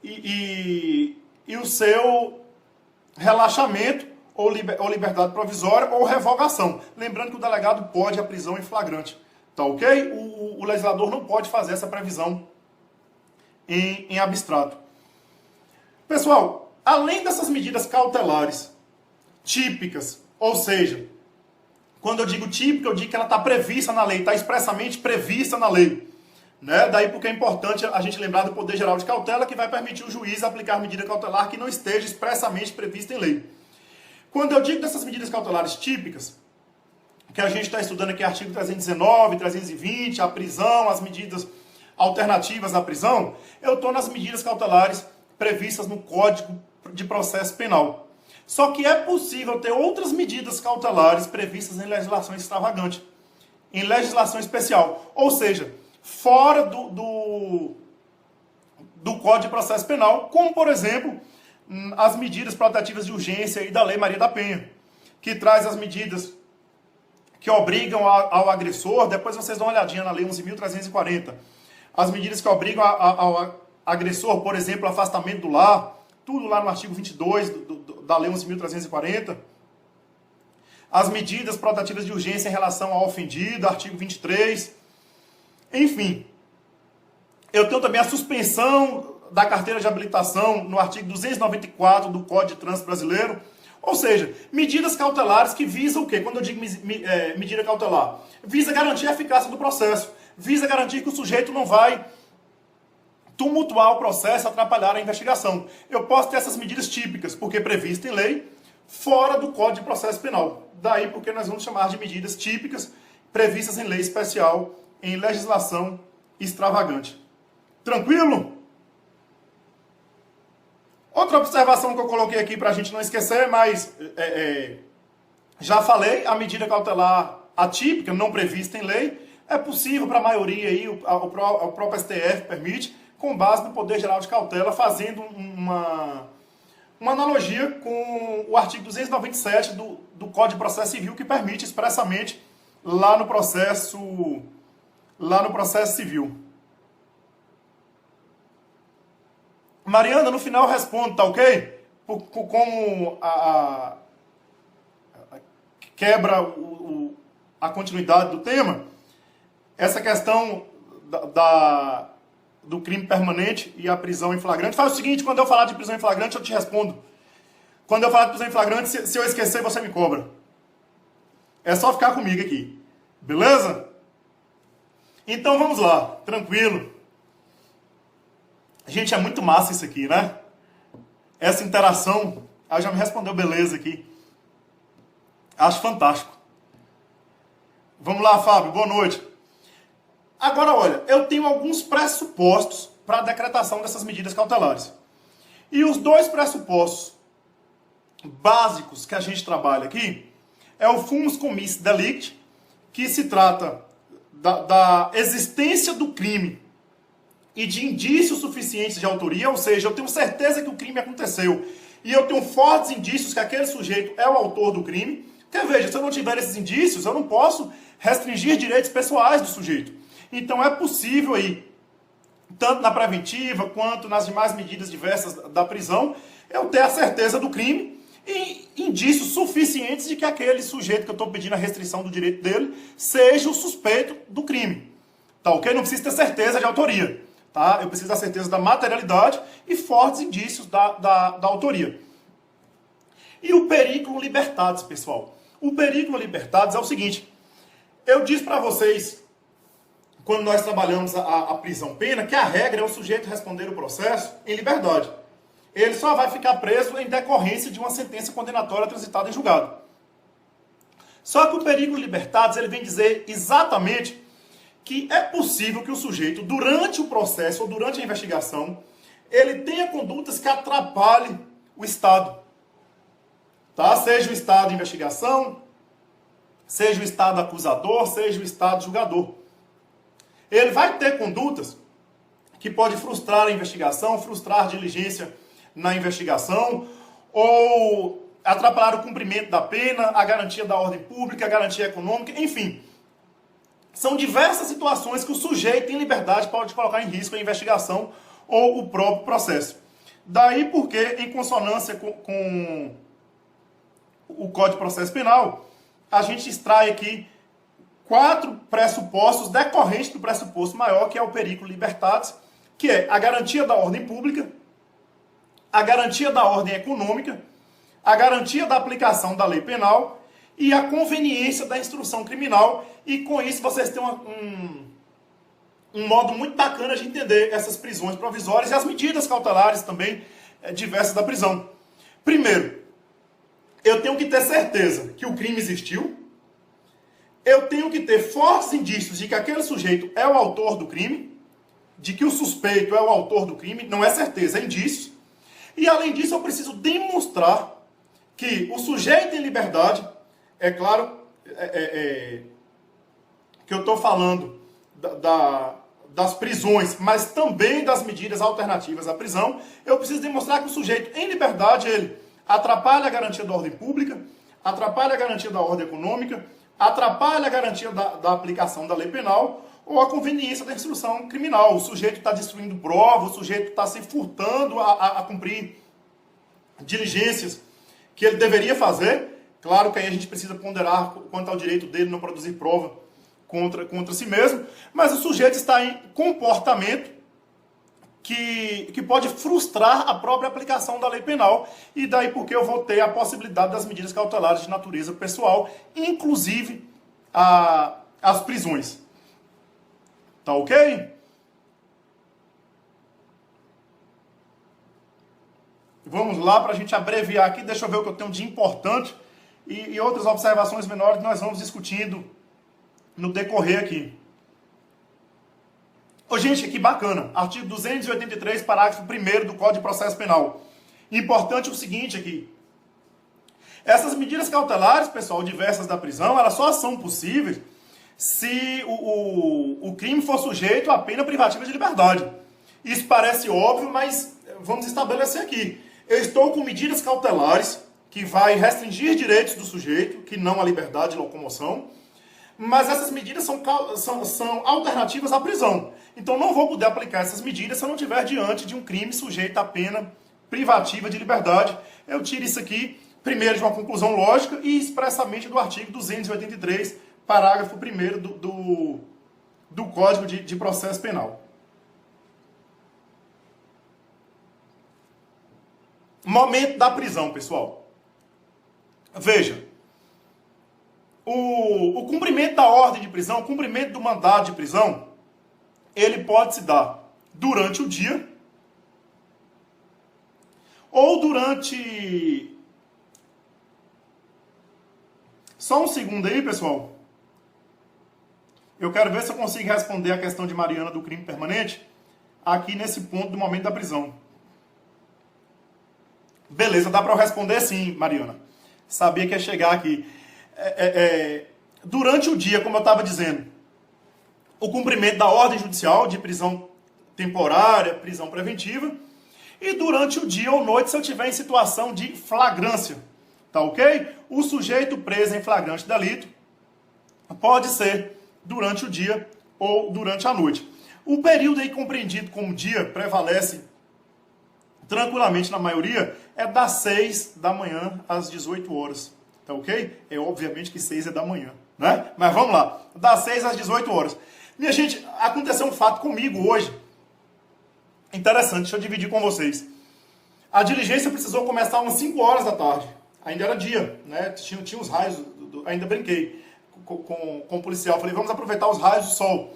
e o seu relaxamento ou liberdade provisória ou revogação. Lembrando que o delegado pode a prisão em flagrante. Tá ok? O legislador não pode fazer essa previsão em abstrato. Pessoal, além dessas medidas cautelares típicas, ou seja, quando eu digo típica, eu digo que ela está prevista na lei, está expressamente prevista na lei. Né? Daí porque é importante a gente lembrar do poder geral de cautela, que vai permitir o juiz aplicar medida cautelar que não esteja expressamente prevista em lei. Quando eu digo dessas medidas cautelares típicas, que a gente está estudando aqui artigo 319, 320, a prisão, as medidas alternativas à prisão, eu estou nas medidas cautelares previstas no Código de Processo Penal. Só que é possível ter outras medidas cautelares previstas em legislação extravagante, em legislação especial. Ou seja, fora do Código de Processo Penal, como, por exemplo, as medidas protetivas de urgência e da Lei Maria da Penha, que traz as medidas que obrigam ao agressor, depois vocês dão uma olhadinha na Lei 11.340, as medidas que obrigam ao agressor, por exemplo, afastamento do lar, tudo lá no artigo 22 da Lei 11.340, as medidas protetivas de urgência em relação ao ofendido, artigo 23, enfim. Eu tenho também a suspensão da carteira de habilitação no artigo 294 do Código de Trânsito Brasileiro. Ou seja, medidas cautelares que visam o quê? Quando eu digo medida cautelar, visa garantir a eficácia do processo, visa garantir que o sujeito não vai tumultuar o processo, atrapalhar a investigação. Eu posso ter essas medidas típicas, porque previstas em lei, fora do Código de Processo Penal. Daí porque nós vamos chamar de medidas típicas previstas em lei especial, em legislação extravagante. Tranquilo? Outra observação que eu coloquei aqui para a gente não esquecer, mas já falei, a medida cautelar atípica, não prevista em lei, é possível para a maioria, aí, o próprio STF permite, com base no Poder Geral de Cautela, fazendo uma analogia com o artigo 297 do Código de Processo Civil, que permite expressamente lá no processo civil. Mariana, no final eu respondo, tá ok? Como quebra a continuidade do tema, essa questão do crime permanente e a prisão em flagrante. Faz o seguinte, quando eu falar de prisão em flagrante, eu te respondo. Quando eu falar de prisão em flagrante, se eu esquecer, você me cobra. É só ficar comigo aqui. Beleza? Então vamos lá, tranquilo. Gente, é muito massa isso aqui, né? Essa interação. Ela já me respondeu beleza aqui. Acho fantástico. Vamos lá, Fábio. Boa noite. Agora, olha, eu tenho alguns pressupostos para a decretação dessas medidas cautelares. E os dois pressupostos básicos que a gente trabalha aqui é o fumus commissi delicti, que se trata da existência do crime e de indícios suficientes de autoria, ou seja, eu tenho certeza que o crime aconteceu e eu tenho fortes indícios que aquele sujeito é o autor do crime. Porque, veja, se eu não tiver esses indícios, eu não posso restringir direitos pessoais do sujeito. Então é possível aí, tanto na preventiva quanto nas demais medidas diversas da prisão, eu ter a certeza do crime e indícios suficientes de que aquele sujeito que eu estou pedindo a restrição do direito dele seja o suspeito do crime. Tá ok? Não preciso ter certeza de autoria. Tá? Eu preciso da certeza da materialidade e fortes indícios da autoria. E o periculum libertatis, pessoal. O periculum libertatis é o seguinte. Eu disse para vocês, quando nós trabalhamos a prisão-pena, que a regra é o sujeito responder o processo em liberdade. Ele só vai ficar preso em decorrência de uma sentença condenatória transitada em julgado. Só que o periculum libertatis, ele vem dizer exatamente que é possível que o sujeito, durante o processo ou durante a investigação, ele tenha condutas que atrapalhem o Estado. Tá? Seja o Estado de investigação, seja o Estado acusador, seja o Estado julgador. Ele vai ter condutas que podem frustrar a investigação, frustrar a diligência na investigação, ou atrapalhar o cumprimento da pena, a garantia da ordem pública, a garantia econômica, enfim. São diversas situações que o sujeito em liberdade pode colocar em risco a investigação ou o próprio processo. Daí porque, em consonância com o Código de Processo Penal, a gente extrai aqui 4 pressupostos decorrentes do pressuposto maior, que é o periculum libertatis, que é a garantia da ordem pública, a garantia da ordem econômica, a garantia da aplicação da lei penal e a conveniência da instrução criminal. E com isso vocês têm um modo muito bacana de entender essas prisões provisórias e as medidas cautelares também diversas da prisão. Primeiro, eu tenho que ter certeza que o crime existiu. Eu tenho que ter fortes indícios de que aquele sujeito é o autor do crime, de que o suspeito é o autor do crime, não é certeza, é indício. E além disso, eu preciso demonstrar que o sujeito em liberdade, é claro, que eu estou falando das prisões, mas também das medidas alternativas à prisão, eu preciso demonstrar que o sujeito em liberdade, ele atrapalha a garantia da ordem pública, atrapalha a garantia da ordem econômica, atrapalha a garantia da aplicação da lei penal ou a conveniência da instrução criminal. O sujeito está destruindo prova, o sujeito está se furtando a cumprir diligências que ele deveria fazer. Claro que aí a gente precisa ponderar quanto ao direito dele não produzir prova contra si mesmo, mas o sujeito está em comportamento que pode frustrar a própria aplicação da lei penal, e daí porque eu vou ter a possibilidade das medidas cautelares de natureza pessoal, inclusive as prisões. Tá ok? Vamos lá para a gente abreviar aqui, deixa eu ver o que eu tenho de importante e outras observações menores que nós vamos discutindo no decorrer aqui. Ô, gente, que bacana. Artigo 283, parágrafo 1º do Código de Processo Penal. Importante o seguinte aqui. Essas medidas cautelares, pessoal, diversas da prisão, elas só são possíveis se o crime for sujeito à pena privativa de liberdade. Isso parece óbvio, mas vamos estabelecer aqui. Eu estou com medidas cautelares que vai restringir direitos do sujeito, que não a liberdade de locomoção, mas essas medidas são alternativas à prisão. Então não vou poder aplicar essas medidas se eu não estiver diante de um crime sujeito à pena privativa de liberdade. Eu tiro isso aqui, primeiro, de uma conclusão lógica e expressamente do artigo 283, parágrafo 1º do Código de Processo Penal. Momento da prisão, pessoal. Veja, o cumprimento da ordem de prisão, o cumprimento do mandado de prisão, ele pode se dar durante o dia ou durante... Só um segundo aí, pessoal. Eu quero ver se eu consigo responder a questão de Mariana do crime permanente aqui nesse ponto do momento da prisão. Beleza, dá para eu responder sim, Mariana. Sabia que ia chegar aqui. Durante o dia, como eu estava dizendo, o cumprimento da ordem judicial de prisão temporária, prisão preventiva, e durante o dia ou noite, se eu estiver em situação de flagrância, tá ok? O sujeito preso em flagrante delito pode ser durante o dia ou durante a noite. O período aí compreendido como dia prevalece tranquilamente na maioria, é das 6 da manhã às 18 horas. Tá ok? É obviamente que 6 é da manhã, né? Mas vamos lá. Das 6 às 18 horas. Minha gente, aconteceu um fato comigo hoje. Interessante, deixa eu dividir com vocês. A diligência precisou começar umas 5 horas da tarde. Ainda era dia, né? Tinha os raios, ainda brinquei com o policial. Falei, vamos aproveitar os raios do sol.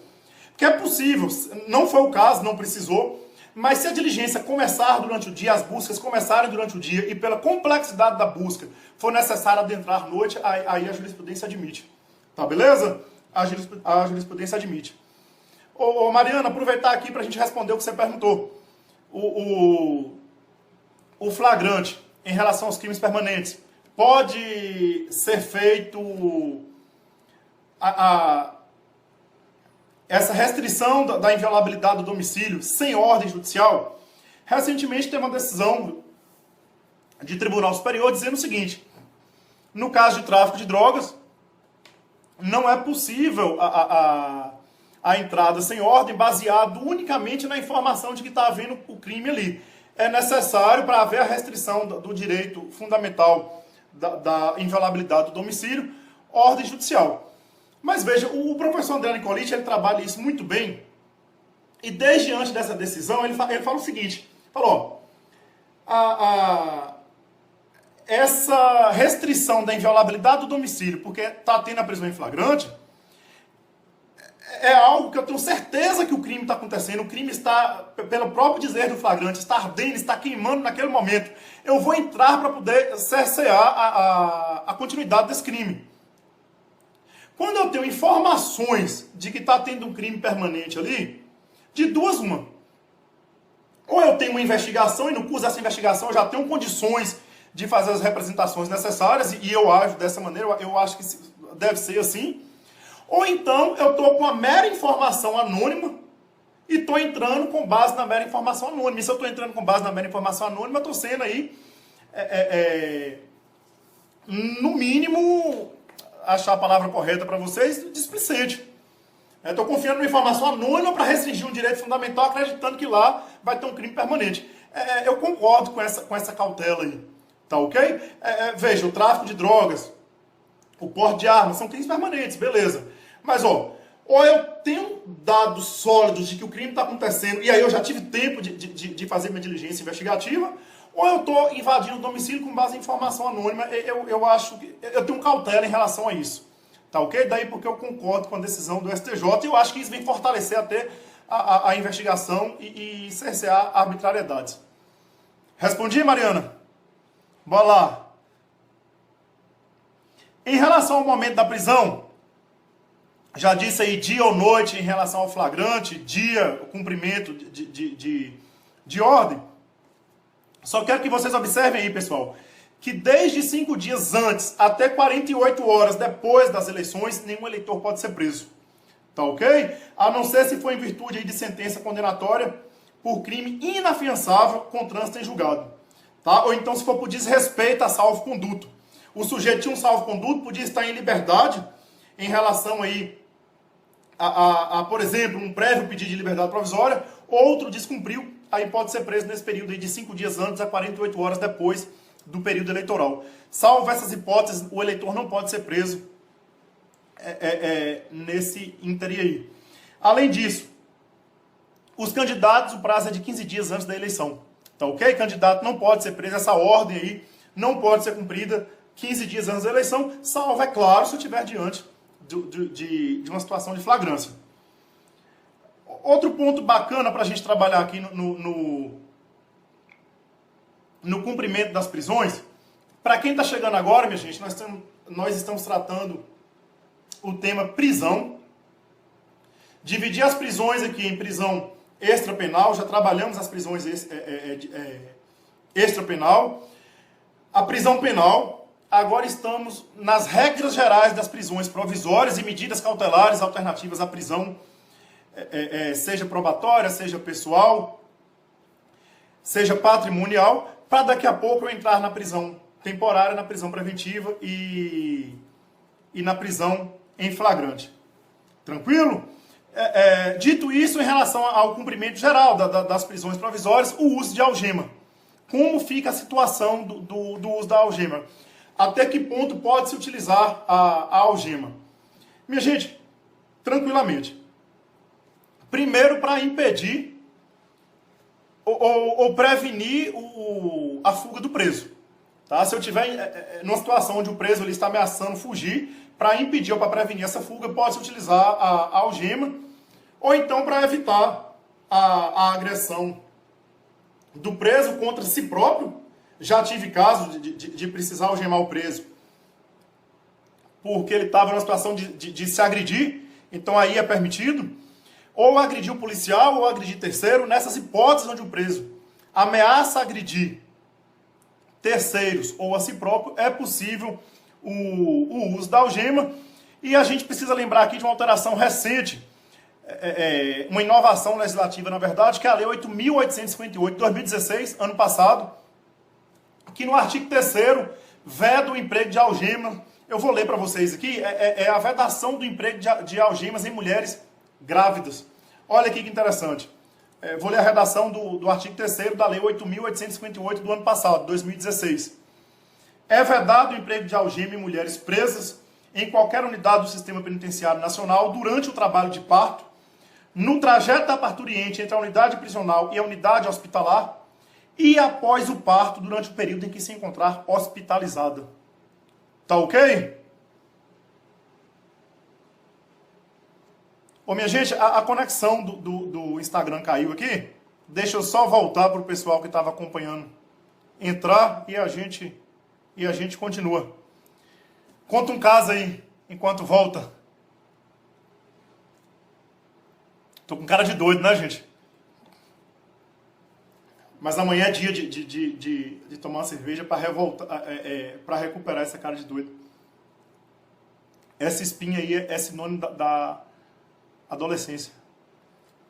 Porque é possível, não foi o caso, não precisou. Mas se a diligência começar durante o dia, as buscas começarem durante o dia e pela complexidade da busca for necessário adentrar à noite, aí a jurisprudência admite. Tá, beleza? A jurisprudência admite. Ô Mariana, aproveitar aqui para a gente responder o que você perguntou. O flagrante em relação aos crimes permanentes pode ser feito essa restrição da inviolabilidade do domicílio sem ordem judicial? Recentemente teve uma decisão de Tribunal Superior dizendo o seguinte: no caso de tráfico de drogas, não é possível a entrada sem ordem baseado unicamente na informação de que está havendo o crime ali. É necessário, para haver a restrição do direito fundamental da inviolabilidade do domicílio, ordem judicial. Mas veja, o professor André Nicoliti, ele trabalha isso muito bem, e desde antes dessa decisão, ele fala o seguinte, falou, essa restrição da inviolabilidade do domicílio, porque está tendo a prisão em flagrante, é algo que eu tenho certeza que o crime está acontecendo, o crime está, pelo próprio dizer do flagrante, está ardendo, está queimando naquele momento. Eu vou entrar para poder cercear a continuidade desse crime. Quando eu tenho informações de que está tendo um crime permanente ali, de duas uma. Ou eu tenho uma investigação e no curso dessa investigação eu já tenho condições de fazer as representações necessárias e eu ajo dessa maneira, eu acho que deve ser assim. Ou então eu estou com uma mera informação anônima e estou entrando com base na mera informação anônima. E se eu estou entrando com base na mera informação anônima, eu estou sendo aí, no mínimo, achar a palavra correta para vocês, displicente. Estou confiando numa informação anônima para restringir um direito fundamental, acreditando que lá vai ter um crime permanente. Eu concordo com essa cautela aí, tá ok? Veja, o tráfico de drogas, o porte de armas, são crimes permanentes, beleza. Mas, ou eu tenho dados sólidos de que o crime está acontecendo, e aí eu já tive tempo de fazer minha diligência investigativa, ou eu estou invadindo o domicílio com base em informação anônima. Eu acho que eu tenho cautela em relação a isso. Tá ok? Daí porque eu concordo com a decisão do STJ e eu acho que isso vem fortalecer até a investigação e cercear arbitrariedades. Respondi, Mariana? Bora lá. Em relação ao momento da prisão, já disse aí dia ou noite em relação ao flagrante, dia, o cumprimento de ordem. Só quero que vocês observem aí, pessoal, que desde 5 dias antes até 48 horas depois das eleições, nenhum eleitor pode ser preso. Tá ok? A não ser se for em virtude aí de sentença condenatória por crime inafiançável com trânsito em julgado. Tá? Ou então se for por desrespeito a salvo-conduto. O sujeito tinha um salvo-conduto, podia estar em liberdade em relação aí por exemplo, um prévio pedido de liberdade provisória, outro descumpriu, aí pode ser preso nesse período aí de 5 dias antes a 48 horas depois do período eleitoral. Salvo essas hipóteses, o eleitor não pode ser preso nesse ínterim aí. Além disso, os candidatos, o prazo é de 15 dias antes da eleição. Tá ok? Candidato não pode ser preso, essa ordem aí não pode ser cumprida 15 dias antes da eleição, salvo, é claro, se estiver diante de uma situação de flagrância. Outro ponto bacana para a gente trabalhar aqui no cumprimento das prisões, para quem está chegando agora, minha gente, nós estamos tratando o tema prisão. Dividir as prisões aqui em prisão extrapenal, já trabalhamos as prisões extrapenal. A prisão penal, agora estamos nas regras gerais das prisões provisórias e medidas cautelares alternativas à prisão, seja probatória, seja pessoal, seja patrimonial, para daqui a pouco eu entrar na prisão temporária, na prisão preventiva e na prisão em flagrante. Tranquilo? Dito isso, em relação ao cumprimento geral das prisões provisórias, o uso de algema. Como fica a situação do uso da algema? Até que ponto pode-se utilizar a algema? Minha gente, tranquilamente. Primeiro, para impedir ou prevenir a fuga do preso. Tá? Se eu tiver numa situação onde o preso ele está ameaçando fugir, para impedir ou para prevenir essa fuga, pode-se utilizar a algema, ou então para evitar a agressão do preso contra si próprio. Já tive caso de precisar algemar o preso porque ele estava numa situação de se agredir, então aí é permitido. Ou agredir o policial, ou agredir terceiro. Nessas hipóteses onde o preso ameaça agredir terceiros ou a si próprio, é possível o uso da algema. E a gente precisa lembrar aqui de uma alteração recente, uma inovação legislativa, na verdade, que é a Lei 8.858 de 2016, ano passado, que no artigo 3º veda o emprego de algema. Eu vou ler para vocês aqui, a vedação do emprego de algemas em mulheres grávidas. Olha aqui que interessante. Vou ler a redação do artigo 3º da Lei 8.858 do ano passado, 2016. É vedado o emprego de algema em mulheres presas em qualquer unidade do sistema penitenciário nacional durante o trabalho de parto, no trajeto da parturiente entre a unidade prisional e a unidade hospitalar, e após o parto, durante o período em que se encontrar hospitalizada. Tá ok? Ô, minha gente, a conexão do Instagram caiu aqui. Deixa eu só voltar para o pessoal que estava acompanhando entrar e a gente continua. Conta um caso aí, enquanto volta. Tô com cara de doido, né, gente? Mas amanhã é dia de tomar uma cerveja para recuperar essa cara de doido. Essa espinha aí é sinônimo da adolescência.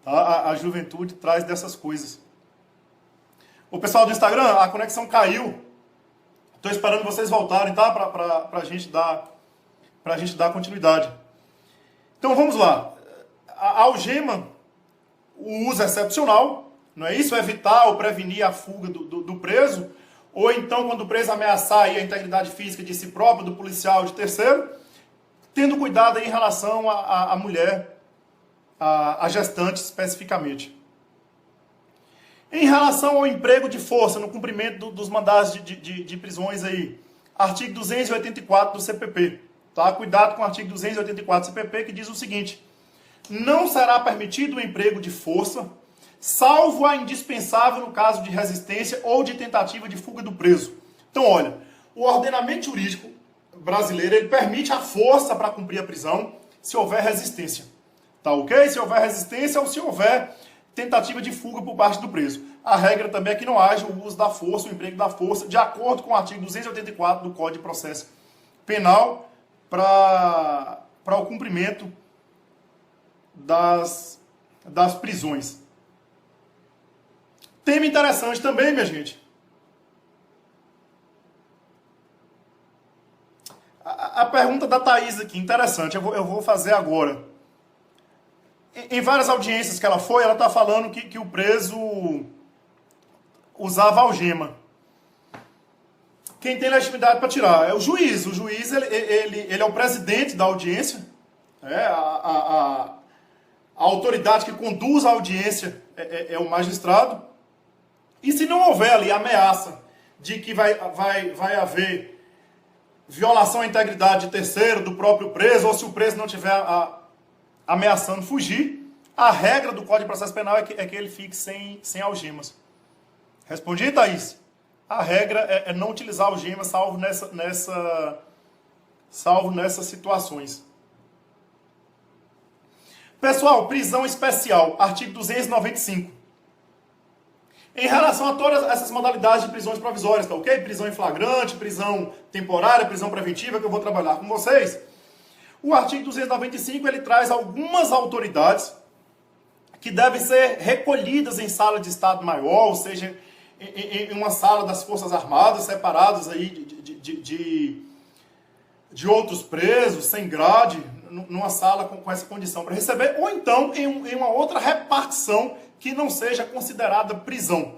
Tá? A juventude traz dessas coisas. O pessoal do Instagram, a conexão caiu. Estou esperando vocês voltarem, tá? Pra gente dar para a gente dar continuidade. Então vamos lá. A algema, o uso excepcional, não é isso? Evitar ou prevenir a fuga do preso, ou então quando o preso ameaçar aí a integridade física de si próprio, do policial, de terceiro, tendo cuidado aí em relação à mulher, a gestante especificamente. Em relação ao emprego de força no cumprimento dos mandados de prisões aí, artigo 284 do CPP, tá? Cuidado com o artigo 284 do CPP, que diz o seguinte: não será permitido o emprego de força, salvo a indispensável no caso de resistência ou de tentativa de fuga do preso. Então, olha, o ordenamento jurídico brasileiro, ele permite a força para cumprir a prisão se houver resistência. Tá ok? Se houver resistência ou se houver tentativa de fuga por parte do preso. A regra também é que não haja o uso da força, o emprego da força, de acordo com o artigo 284 do Código de Processo Penal, para o cumprimento das prisões. Tema interessante também, minha gente. A pergunta da Thaís aqui, interessante, eu vou fazer agora. Em várias audiências que ela foi, ela está falando que o preso usava algema. Quem tem legitimidade para tirar é o juiz. O juiz ele é o presidente da audiência. A autoridade que conduz a audiência é o magistrado. E se não houver ali ameaça de que vai haver violação à integridade de terceiro, do próprio preso, ou se o preso não estiver ameaçando fugir, a regra do Código de Processo Penal é que ele fique sem algemas. Respondi, Thaís? A regra é não utilizar algemas, salvo nessas situações. Pessoal, prisão especial, artigo 295. Em relação a todas essas modalidades de prisões provisórias, tá ok? Prisão em flagrante, prisão temporária, prisão preventiva, que eu vou trabalhar com vocês. O artigo 295, ele traz algumas autoridades que devem ser recolhidas em sala de Estado Maior, ou seja, em uma sala das Forças Armadas, separados aí de outros presos, sem grade, numa sala com essa condição para receber, ou então em uma outra repartição que não seja considerada prisão.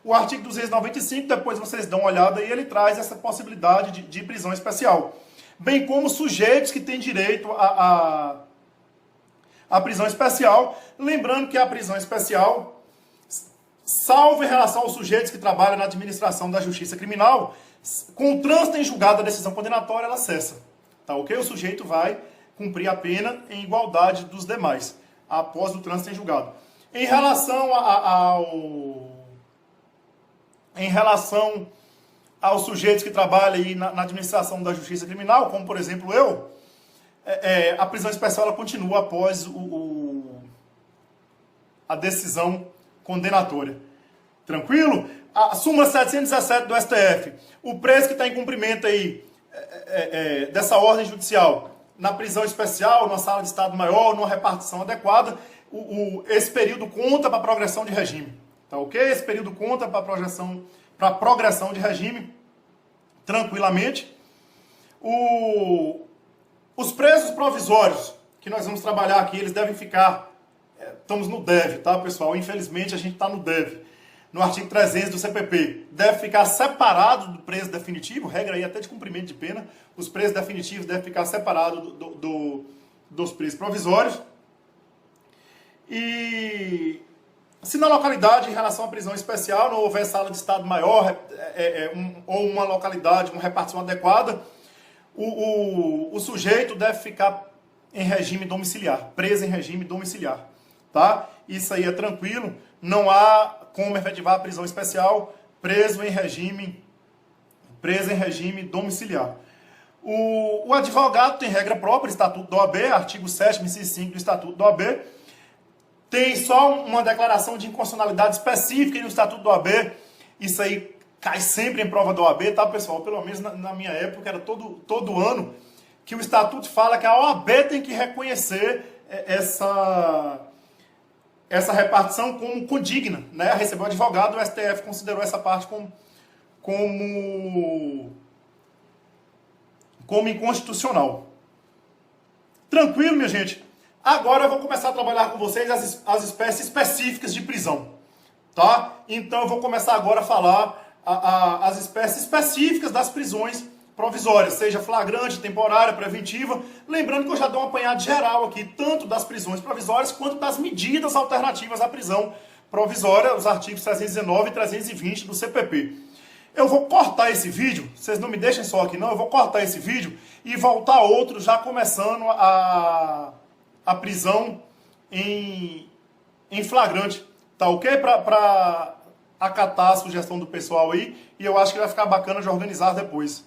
O artigo 295, depois vocês dão uma olhada aí, ele traz essa possibilidade de prisão especial. Bem como sujeitos que têm direito à prisão especial. Lembrando que a prisão especial, salvo em relação aos sujeitos que trabalham na administração da justiça criminal, com o trânsito em julgado da decisão condenatória, ela cessa. Tá ok? O sujeito vai cumprir a pena em igualdade dos demais, após o trânsito em julgado. Em relação aos sujeitos que trabalham aí na administração da justiça criminal, como por exemplo eu, a prisão especial ela continua após a decisão condenatória. Tranquilo? A súmula 717 do STF, o preso que está em cumprimento aí dessa ordem judicial, na prisão especial, numa sala de Estado Maior, numa repartição adequada, esse período conta para a progressão de regime. Tá ok? Esse período conta para a progressão de regime, tranquilamente. Os presos provisórios, que nós vamos trabalhar aqui, eles devem ficar... estamos no deve, tá, pessoal? Infelizmente, a gente está no deve. No artigo 300 do CPP, deve ficar separado do preso definitivo, regra aí até de cumprimento de pena. Os presos definitivos devem ficar separados dos presos provisórios. E se na localidade, em relação à prisão especial, não houver sala de Estado Maior ou uma localidade, uma repartição adequada, o sujeito deve ficar em regime domiciliar, preso em regime domiciliar. Tá? Isso aí é tranquilo, não há como efetivar a prisão especial preso em regime domiciliar. O advogado tem regra própria, Estatuto da OAB, artigo 7º, inciso 5 do Estatuto da OAB. Tem só uma declaração de inconstitucionalidade específica no Estatuto da OAB. Isso aí cai sempre em prova da OAB, tá, pessoal? Pelo menos na minha época, era todo ano que o Estatuto fala que a OAB tem que reconhecer essa repartição como condigna, né? Recebeu o advogado, o STF considerou essa parte como inconstitucional. Tranquilo, minha gente? Agora eu vou começar a trabalhar com vocês as espécies específicas de prisão, tá? Então eu vou começar agora a falar as espécies específicas das prisões provisórias, seja flagrante, temporária, preventiva. Lembrando que eu já dou um apanhado geral aqui, tanto das prisões provisórias quanto das medidas alternativas à prisão provisória, os artigos 319 e 320 do CPP. Eu vou cortar esse vídeo, vocês não me deixem só aqui não, eu vou cortar esse vídeo e voltar outro já começando a prisão em flagrante, tá ok? Para acatar a sugestão do pessoal aí, e eu acho que vai ficar bacana de organizar depois.